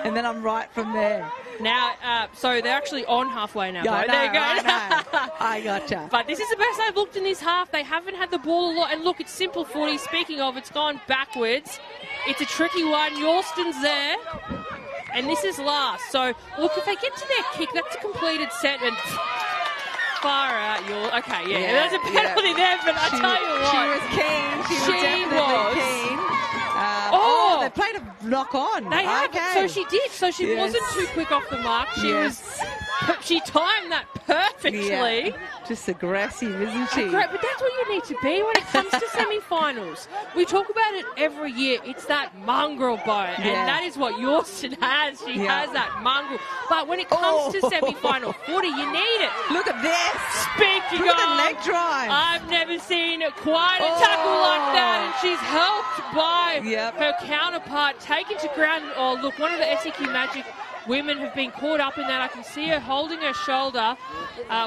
B: And then I'm right from there.
A: Now, so they're actually on halfway now.
B: Yeah,
A: there you go.
B: I know. I gotcha.
A: But this is the best they've looked in this half. They haven't had the ball a lot. And look, it's simple footy. Speaking of, it's gone backwards. It's a tricky one. Yorston's there. And this is last. So, look, if they get to their kick, that's a completed set. And far out. Okay, there's a penalty there, but I tell you what.
B: She was keen. She was definitely keen. They played a knock on.
A: They have.
B: Okay.
A: So she did. So she wasn't too quick off the mark. She timed that perfectly.
B: Yeah. Just aggressive, isn't she?
A: But that's what you need to be when it comes to semi-finals. We talk about it every year. It's that mongrel bone, and that is what Yorston has. She has that mongrel. But when it comes to semi-final footy, you need it.
B: Look at this.
A: Speaking
B: Look
A: of,
B: at the leg drive.
A: I've never seen quite a tackle like that, and she's helped by her counterpart, taken to ground. Oh, look, one of the SEQ Magic women have been caught up in that. I can see her holding her shoulder.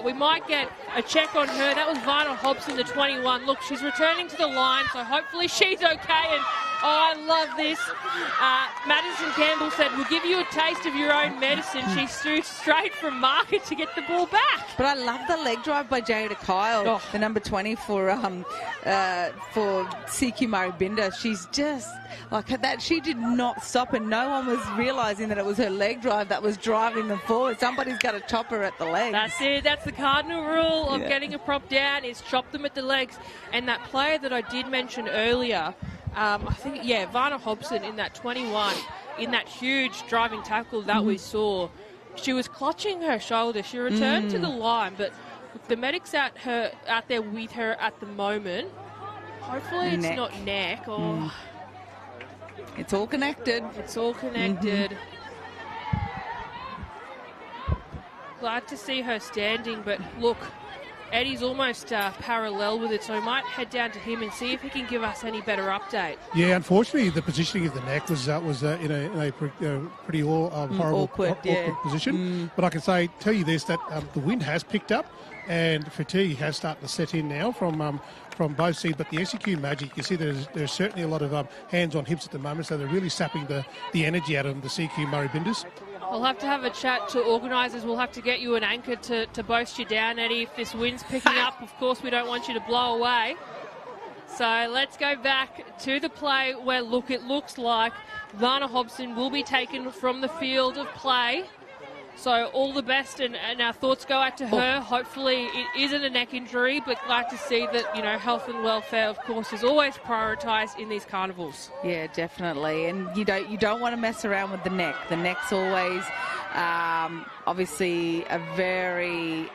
A: We might get a check on her. That was Varna Hobson, the 21. Look, she's returning to the line, so hopefully she's okay. And I love this. Madison Campbell said, we'll give you a taste of your own medicine. She threw straight from market to get the ball back.
B: But I love the leg drive by Jada Kyle, the number 20 for CQ Murri Binda. She's just like that. She did not stop, and no one was realising that it was her leg drive that was driving them forward. Somebody's got to chop her at the legs.
A: That's it. That's the cardinal rule of getting a prop down, is chop them at the legs. And that player that I did mention earlier, I think, Varna Hobson in that 21, in that huge driving tackle that we saw, she was clutching her shoulder. She returned to the line, but the medics out there with her at the moment. Hopefully it's not neck or...
B: It's all connected.
A: It's all connected. Glad to see her standing, but look, Eddie's almost parallel with it, so we might head down to him and see if he can give us any better update.
C: Yeah, unfortunately, the positioning of the neck was in a pretty horrible
B: awkward
C: position. But I can tell you this, that the wind has picked up and fatigue has started to set in now from both sides. But the SEQ Magic, you can see there's certainly a lot of hands on hips at the moment, so they're really sapping the energy out of them, the CQ Murri Binders.
A: We'll have to have a chat to organisers. We'll have to get you an anchor to boast you down, Eddie. If this wind's picking up, of course, we don't want you to blow away. So let's go back to the play where, it looks like Lana Hobson will be taken from the field of play. So all the best, and our thoughts go out to her. Hopefully it isn't a neck injury, but glad to see that, health and welfare, of course, is always prioritised in these carnivals.
B: Yeah, definitely. And you don't want to mess around with the neck. The neck's always obviously a very,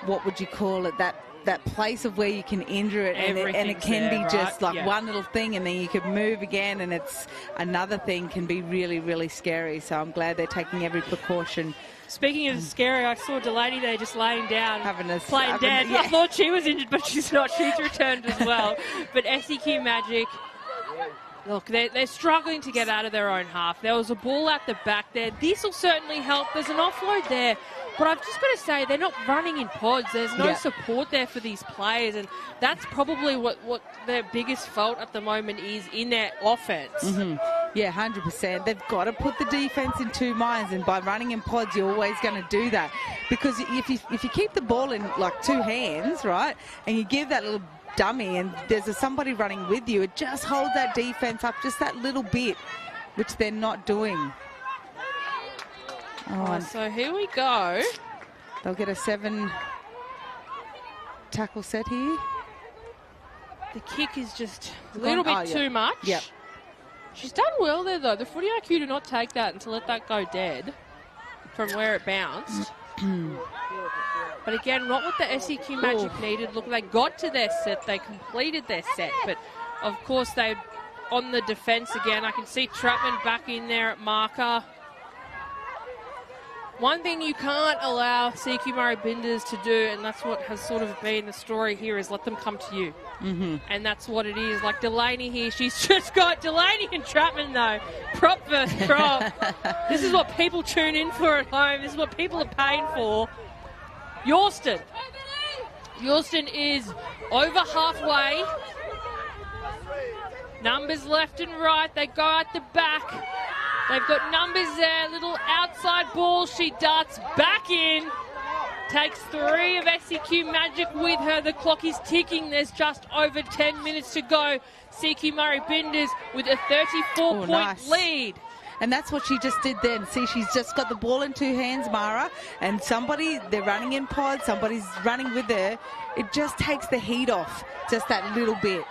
B: what would you call it, that place of where you can injure it, and it can be just like one little thing, and then you could move again, and it's another thing can be really, really scary. So I'm glad they're taking every precaution.
A: Speaking of scary, I saw Delaney there just laying down, playing dead.
B: Yeah.
A: I thought she was injured, but she's not. She's returned as well. But SEQ Magic, look, they're struggling to get out of their own half. There was a ball at the back there. This will certainly help. There's an offload there. But I've just got to say, they're not running in pods. There's no support there for these players, and that's probably what their biggest fault at the moment is in their offense.
B: Yeah, 100%. They've got to put the defense in two minds, and by running in pods, you're always going to do that. Because if you keep the ball in like two hands, right, and you give that little dummy and there's somebody running with you, it just holds that defense up just that little bit, which they're not doing.
A: So here we go.
B: They'll get a 7 tackle set here.
A: The kick is just a little bit too much.
B: Yep.
A: She's done well there, though. The footy IQ did not take that and to let that go dead from where it bounced. But again, not what the SEQ Magic needed. Look, they got to their set. They completed their set. But, of course, they on the defence again. I can see Trapman back in there at marker. One thing you can't allow CQ Murri Binders to do, and that's what has sort of been the story here, is let them come to you. And that's what it is. Like Delaney here, she's just got Delaney and Trapman, though. Prop versus prop. This is what people tune in for at home. This is what people are paying for. Yorston. Yorston is over halfway. Numbers left and right. They go out the back. They've got numbers there, little outside ball. She darts back in. Takes 3 of SEQ Magic with her. The clock is ticking. There's just over 10 minutes to go. CQ Murri Binders with a 34-point lead.
B: And that's what she just did then. See, she's just got the ball in two hands, Mara, and they're running in pods, somebody's running with her. It just takes the heat off, just that little bit.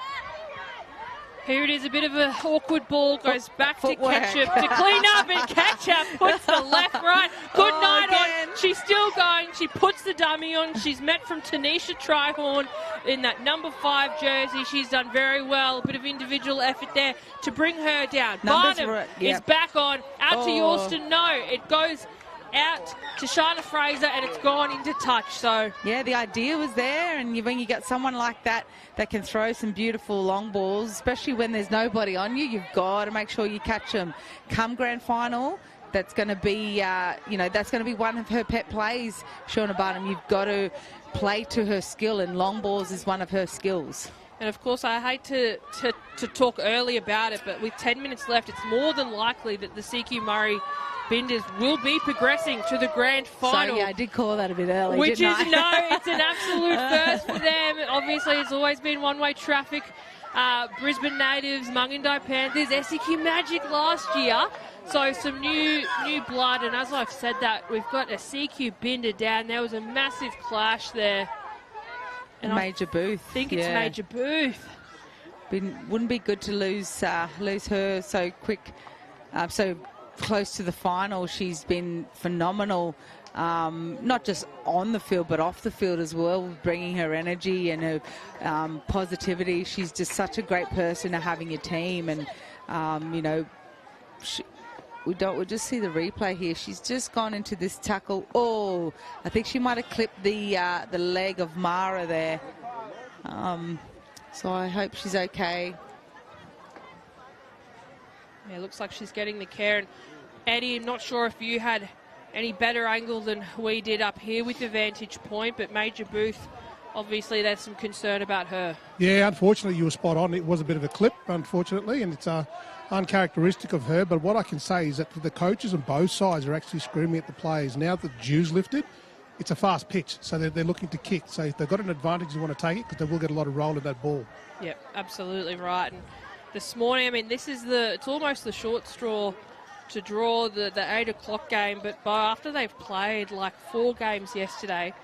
A: Here it is, a bit of an awkward ball, goes back to Ketchup to clean up, and Ketchup puts the left right. Good night on. She's still going. She puts the dummy on. She's met from Tanisha Trihorn in that number 5 jersey. She's done very well. A bit of individual effort there to bring her down. Barnum is back on. Out to Yorston. No, it goes out to Shana Fraser, and it's gone into touch. So
B: yeah, the idea was there, and when you get someone like that can throw some beautiful long balls, especially when there's nobody on you, you've got to make sure you catch them. Come grand final, that's going to be that's going to be one of her pet plays, Shauna Barnum. You've got to play to her skill, and long balls is one of her skills.
A: And of course, I hate to talk early about it, but with 10 minutes left, it's more than likely that the CQ Murri Binders will be progressing to the grand final.
B: So, yeah, I did call that a bit early,
A: it's an absolute first for them. Obviously, it's always been one-way traffic. Brisbane Natives, Mungandai Panthers, SEQ Magic last year. So some new blood, and as I've said that, we've got a CQ Binder down. There was a massive clash there. And
B: Major Booth.
A: I think it's Major Booth.
B: Wouldn't be good to lose her so quick, so close to the final. She's been phenomenal, not just on the field but off the field as well, bringing her energy and her positivity. She's just such a great person to have in your team, and we'll just see the replay here. She's just gone into this tackle. Oh, I think she might have clipped the leg of Mara there. So I hope she's okay.
A: Yeah, looks like she's getting the care. And Eddie, I'm not sure if you had any better angle than we did up here with the vantage point, but Major Booth, obviously there's some concern about her.
C: Yeah, unfortunately you were spot on. It was a bit of a clip, unfortunately, and it's uncharacteristic of her. But what I can say is that the coaches on both sides are actually screaming at the players. Now that the dew's lifted, it's a fast pitch, so they're looking to kick. So if they've got an advantage, they want to take it because they will get a lot of roll in that ball.
A: Yep, absolutely right. And this morning, I mean, it's almost the short straw to draw the 8 o'clock game, but after they've played like 4 games yesterday,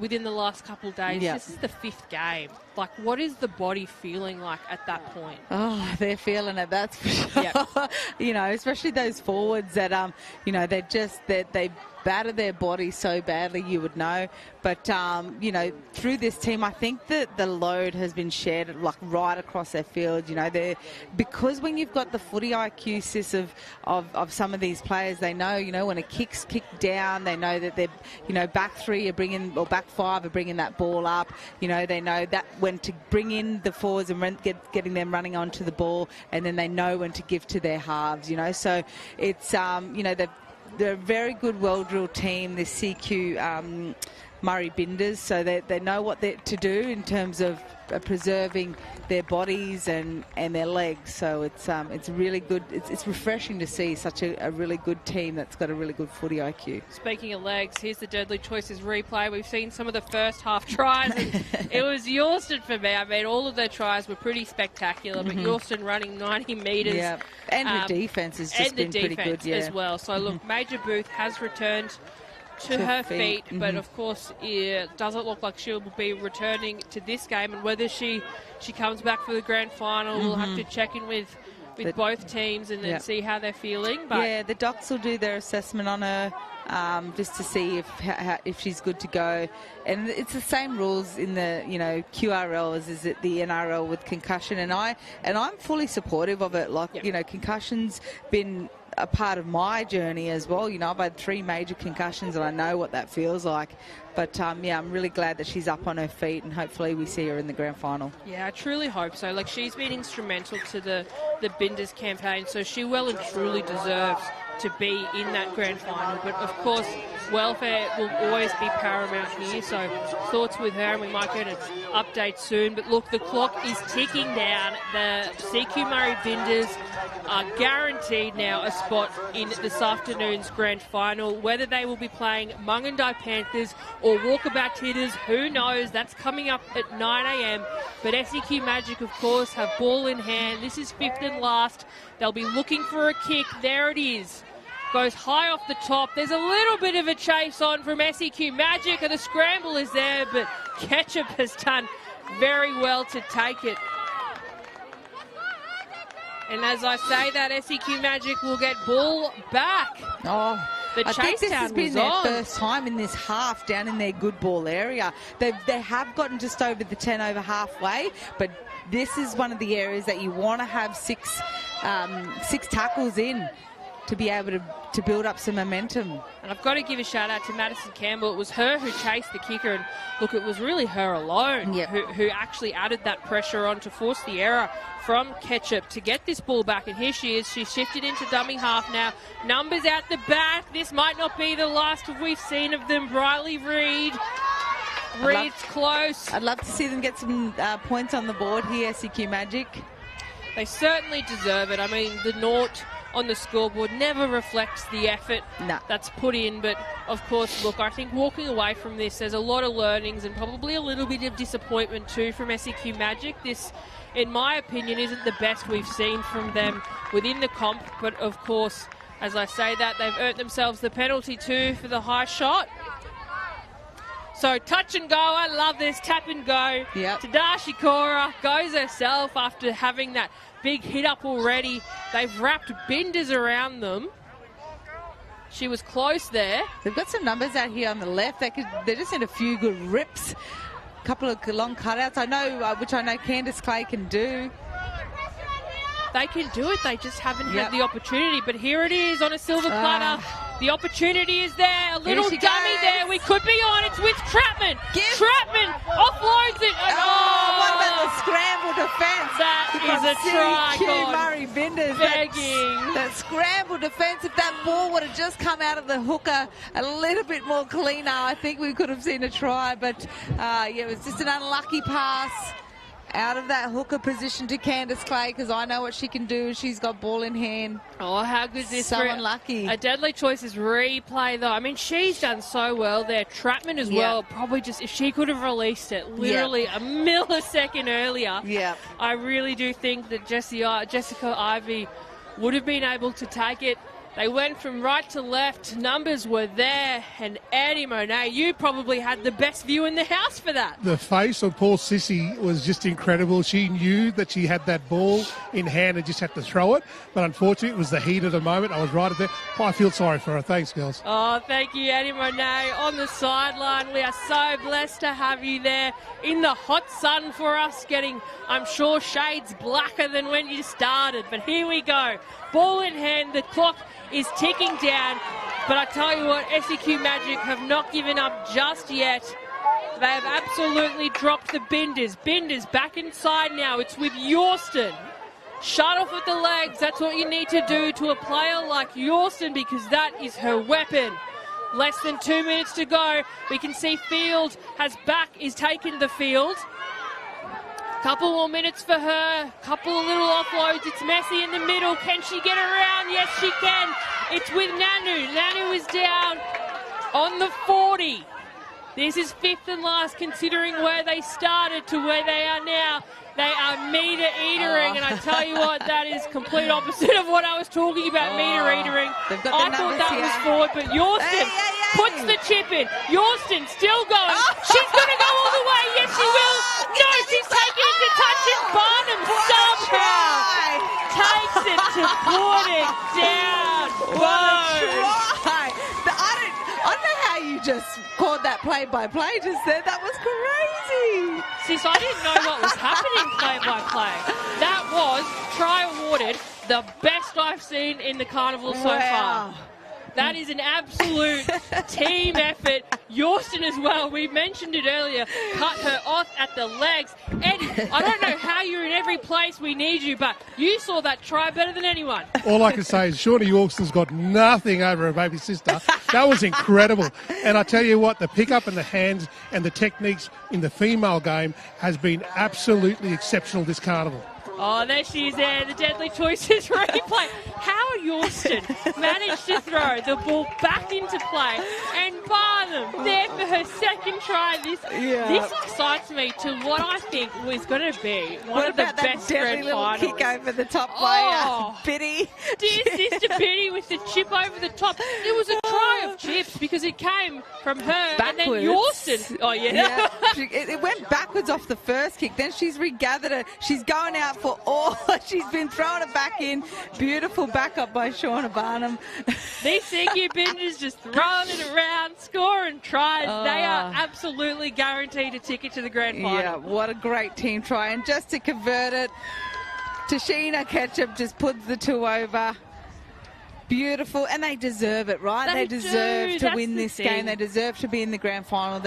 A: within the last couple of days, This is the 5th game. Like, what is the body feeling like at that point?
B: Oh, they're feeling it, that's for sure. Yep. You know, especially those forwards that, they batter their body so badly, you would know. But, through this team, I think that the load has been shared like right across their field. You know, because when you've got the footy IQ sis of some of these players, they know, when a kick's kicked down, they know that they're, back 3 are bringing, or back 5 are bringing that ball up. They know that when to bring in the forwards and getting them running onto the ball, and then they know when to give to their halves, So it's, they're a very good, well-drilled team, this SEQ Murri Binders, so they know what they're to do in terms of preserving their bodies and their legs. So it's really good. It's refreshing to see such a really good team that's got a really good footy IQ.
A: Speaking of legs, here's the Deadly Choices replay. We've seen some of the first half tries. And it was Yorston for me. I mean, all of their tries were pretty spectacular, but Yorston running 90 metres.
B: Yeah, and her defence has just been pretty good
A: as well. So look, Major Booth has returned to her feet, but of course it doesn't look like she'll be returning to this game, and whether she comes back for the grand final, we'll have to check in with both teams and see how they're feeling. But
B: yeah, the docs will do their assessment on her just to see if she's good to go, and it's the same rules in the QRL as is it the NRL with concussion, and I'm fully supportive of it. Like concussion's been a part of my journey as well. I've had 3 major concussions and I know what that feels like. But, I'm really glad that she's up on her feet, and hopefully we see her in the grand final.
A: Yeah, I truly hope so. Like, she's been instrumental to the Binders campaign, so she well and truly deserves to be in that grand final. But, of course, welfare will always be paramount here, so thoughts with her, and we might get an update soon. But, look, the clock is ticking down. The SEQ Murri Binders are guaranteed now a spot in this afternoon's grand final. Whether they will be playing Mungandai Panthers or Walkabout Hitters, who knows? That's coming up at 9 a.m. But SEQ Magic, of course, have ball in hand. This is 5th and last. They'll be looking for a kick. There it is. Goes high off the top. There's a little bit of a chase on from SEQ Magic, and the scramble is there, but Ketchup has done very well to take it. And as I say that, SEQ Magic will get ball back.
B: Oh,
A: the
B: I think this has been their
A: on.
B: first time in this half down in their good ball area. They have gotten just over the 10 over halfway, but this is one of the areas that you want to have six tackles in to be able to build up some momentum.
A: And I've got to give a shout out to Madison Campbell. It was her who chased the kicker, and look, it was really her alone who actually added that pressure on to force the error from Ketchup to get this ball back. And here she is. She's shifted into dummy half now. Numbers out the back. This might not be the last we've seen of them. Briley Reid. Reid's close.
B: I'd love to see them get some points on the board here, SEQ Magic.
A: They certainly deserve it. I mean, the naught on the scoreboard never reflects the effort that's put in. But, of course, look, I think walking away from this, there's a lot of learnings and probably a little bit of disappointment too from SEQ Magic. This, in my opinion, isn't the best we've seen from them within the comp. But, of course, as I say that, they've earned themselves the penalty too for the high shot. So touch and go, I love this, tap and go.
B: Yep.
A: Tadashi Kora goes herself after having that big hit up already. They've wrapped Binders around them. She was close there.
B: They've got some numbers out here on the left. They just need a few good rips, a couple of long cutouts. Which I know Candice Clay can do.
A: They can do it. They just haven't had the opportunity. But here it is on a silver platter. The opportunity is there. A little dummy there. We could be on. It's with Trapman. Trapman offloads it.
B: What about the scramble defence?
A: That is a try.
B: SEQ Murri Binda
A: begging.
B: That scramble defence. If that ball would have just come out of the hooker a little bit more cleaner, I think we could have seen a try. But it was just an unlucky pass out of that hooker position to Candice Clay, because I know what she can do. She's got ball in hand.
A: Oh, how good is this?
B: So unlucky.
A: A deadly choice is replay, though. I mean, she's done so well there. Trapman as well. Probably just, if she could have released it literally a millisecond earlier, I really do think that Jessica Ivey would have been able to take it. They went from right to left. Numbers were there. And Eddie Monet, you probably had the best view in the house for that.
C: The face of poor Sissy was just incredible. She knew that she had that ball in hand and just had to throw it. But unfortunately, it was the heat of the moment. I was right at there. I feel sorry for her. Thanks, girls.
A: Oh, thank you, Eddie Monet, on the sideline. We are so blessed to have you there in the hot sun for us, getting, I'm sure, shades blacker than when you started. But here we go. Ball in hand. The clock is ticking down. But I tell you what, SEQ Magic have not given up just yet. They have absolutely dropped the Binders. Binders back inside now. It's with Yorston. Shut off with the legs. That's what you need to do to a player like Yorston, because that is her weapon. Less than 2 minutes to go. We can see Field is taking the field. Couple more minutes for her. Couple of little offloads. It's messy in the middle. Can she get around? Yes, she can. It's with Nanu. Nanu is down on the 40. This is fifth and last, considering where they started to where they are now. They are meter eatering, and I tell you what, that is complete opposite of what I was talking about, meter eatering. I thought that was forward, but Yorston puts the chip in. Yorston still going. She's going to go all the way. Yes, she will. No, she's taking it to touch, and Barnum somehow takes it to put it down.
B: I don't know how you just called that play-by-play just then. That was crazy.
A: Sis, I didn't know what was happening play-by-play. That was, try awarded, the best I've seen in the Carnival so far. That is an absolute team effort. Yorston as well, we mentioned it earlier, cut her off at the legs. Eddie, I don't know how you're in every place we need you, but you saw that try better than anyone.
C: All I can say is Shawnee Yorston's got nothing over her baby sister. That was incredible. And I tell you what, the pickup and the hands and the techniques in the female game has been absolutely exceptional this Carnival.
A: Oh, there she is there. The deadly choices replay. How Yorston managed to throw the ball back into play, and Barnum there for her second try. This excites me to what I think was going to be one of the best grand finals.
B: Kick over the top by Biddy.
A: Dear sister Biddy with the chip over the top. It was a try of chips because it came from her backwards. And then Yorston. Oh, yeah.
B: It went backwards off the first kick. Then she's regathered it. She's going out for all. She's been throwing it back in. Beautiful backup by Shauna Barnum.
A: These SEQ Binders just throwing it around, scoring tries. They are absolutely guaranteed a ticket to the grand final.
B: Yeah, what a great team try. And just to convert it, Tashina Ketchup just puts the two over. Beautiful, and they deserve it, right? They deserve to win this game. They deserve to be in the grand final.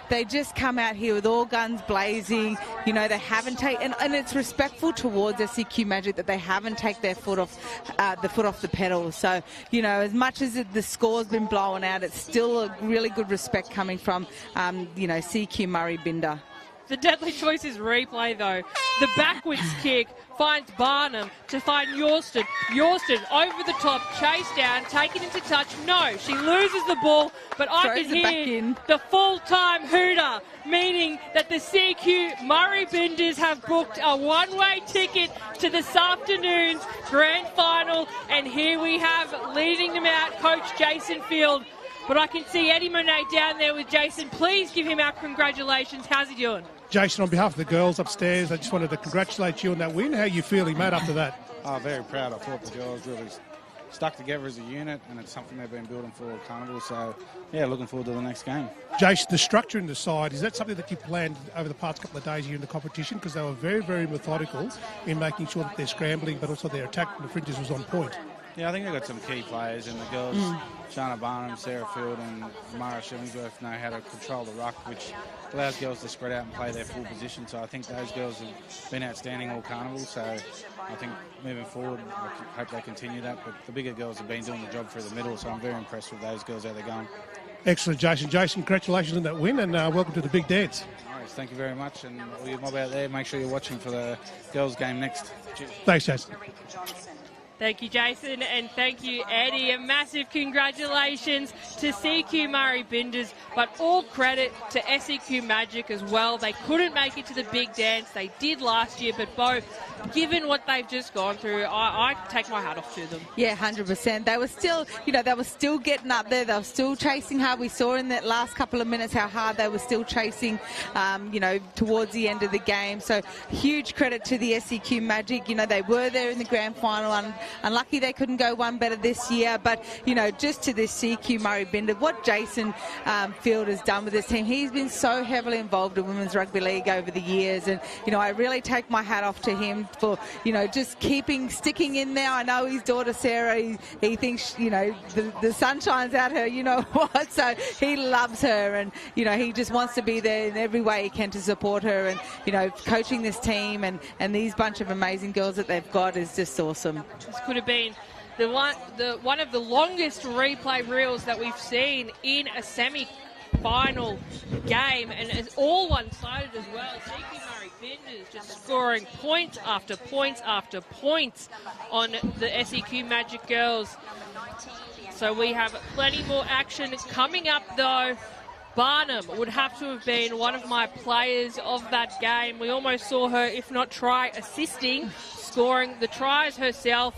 B: They just come out here with all guns blazing. You know, they haven't taken, and it's respectful towards SEQ Magic that they haven't taken their foot off the pedal. So, you know, as much as the score's been blown out, it's still a really good respect coming from, SEQ Murri Binda.
A: The deadly choices replay, though. The backwards kick finds Barnum to find Yorston. Yorston over the top, chase down, taken into touch. No, she loses the ball, but I can hear the full-time hooter, meaning that the SEQ Murri Binders have booked a one-way ticket to this afternoon's grand final, and here we have, leading them out, Coach Jason Field. But I can see Eddie Monet down there with Jason. Please give him our congratulations. How's he doing?
C: Jason, on behalf of the girls upstairs, I just wanted to congratulate you on that win. How are you feeling, mate, after that?
E: Very proud. I thought the girls really stuck together as a unit, and it's something they've been building for Carnival. So, yeah, looking forward to the next game.
C: Jason, the structure in the side, is that something that you planned over the past couple of days here in the competition? Because they were very, very methodical in making sure that they're scrambling, but also their attack from the fringes was on point.
E: Yeah, I think they've got some key players, and the girls, Shana Barnum, Sarah Field and Mara Shillingsworth know how to control the ruck, which allows girls to spread out and play their full position. So I think those girls have been outstanding all Carnival. So I think moving forward, I hope they continue that. But the bigger girls have been doing the job through the middle, so I'm very impressed with those girls, how they're going.
C: Excellent, Jason. Jason, congratulations on that win, and welcome to the big dance.
E: All right, thank you very much. And all you mob out there, make sure you're watching for the girls' game next. Cheers.
C: Thanks, Jason.
A: Thank you, Jason, and thank you, Eddie. A massive congratulations to SEQ Murri Binders, but all credit to SEQ Magic as well. They couldn't make it to the big dance. They did last year, but both, given what they've just gone through, I take my hat off to them.
B: Yeah, 100%. They were still, they were still getting up there. They were still chasing hard. We saw in that last couple of minutes how hard they were still chasing, towards the end of the game. So huge credit to the SEQ Magic. They were there in the grand final. Unlucky they couldn't go one better this year, but just to this SEQ Murri Binda, what Jason Field has done with this team, he's been so heavily involved in Women's Rugby League over the years, and I really take my hat off to him for just sticking in there. I know his daughter Sarah, he thinks the sun shines out her, what, so he loves her, and he just wants to be there in every way he can to support her, and coaching this team and these bunch of amazing girls that they've got is just awesome.
A: Could have been one of the longest replay reels that we've seen in a semi-final game, and it's all one-sided as well. SEQ Murri Binders just scoring point after point after point on the SEQ Magic girls. So we have plenty more action coming up, though. Barnum would have to have been one of my players of that game. We almost saw her, if not try assisting, scoring the tries herself.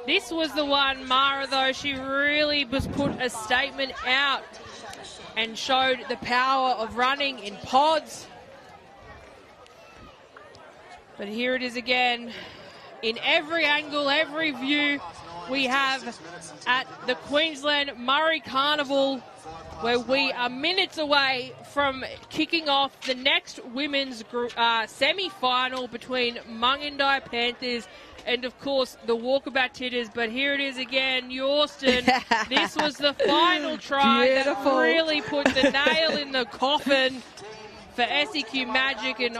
A: This was the one, Mara, though, she really was put a statement out and showed the power of running in pods. But here it is again. In every angle, every view we have at the Queensland Murri Carnival, where we are minutes away from kicking off the next women's semi-final between Mungindi Panthers and, of course, the Walkabout Titters. But here it is again, Yorston. This was the final try that really put the nail in the coffin for SEQ Magic. And,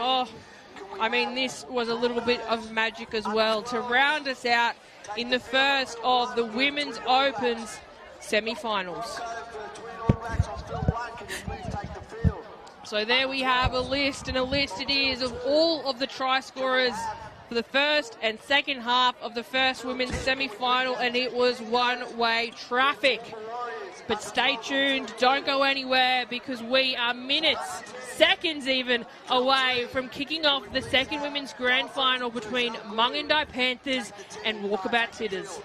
A: this was a little bit of magic as well to round us out in the first of the Women's Opens semi-finals. So there we have a list, and a list it is, of all of the try scorers for the first and second half of the first women's semi-final, and it was one-way traffic. But stay tuned, don't go anywhere, because we are minutes, seconds even, away from kicking off the second women's grand final between Mungindi Panthers and Walkabout Titters.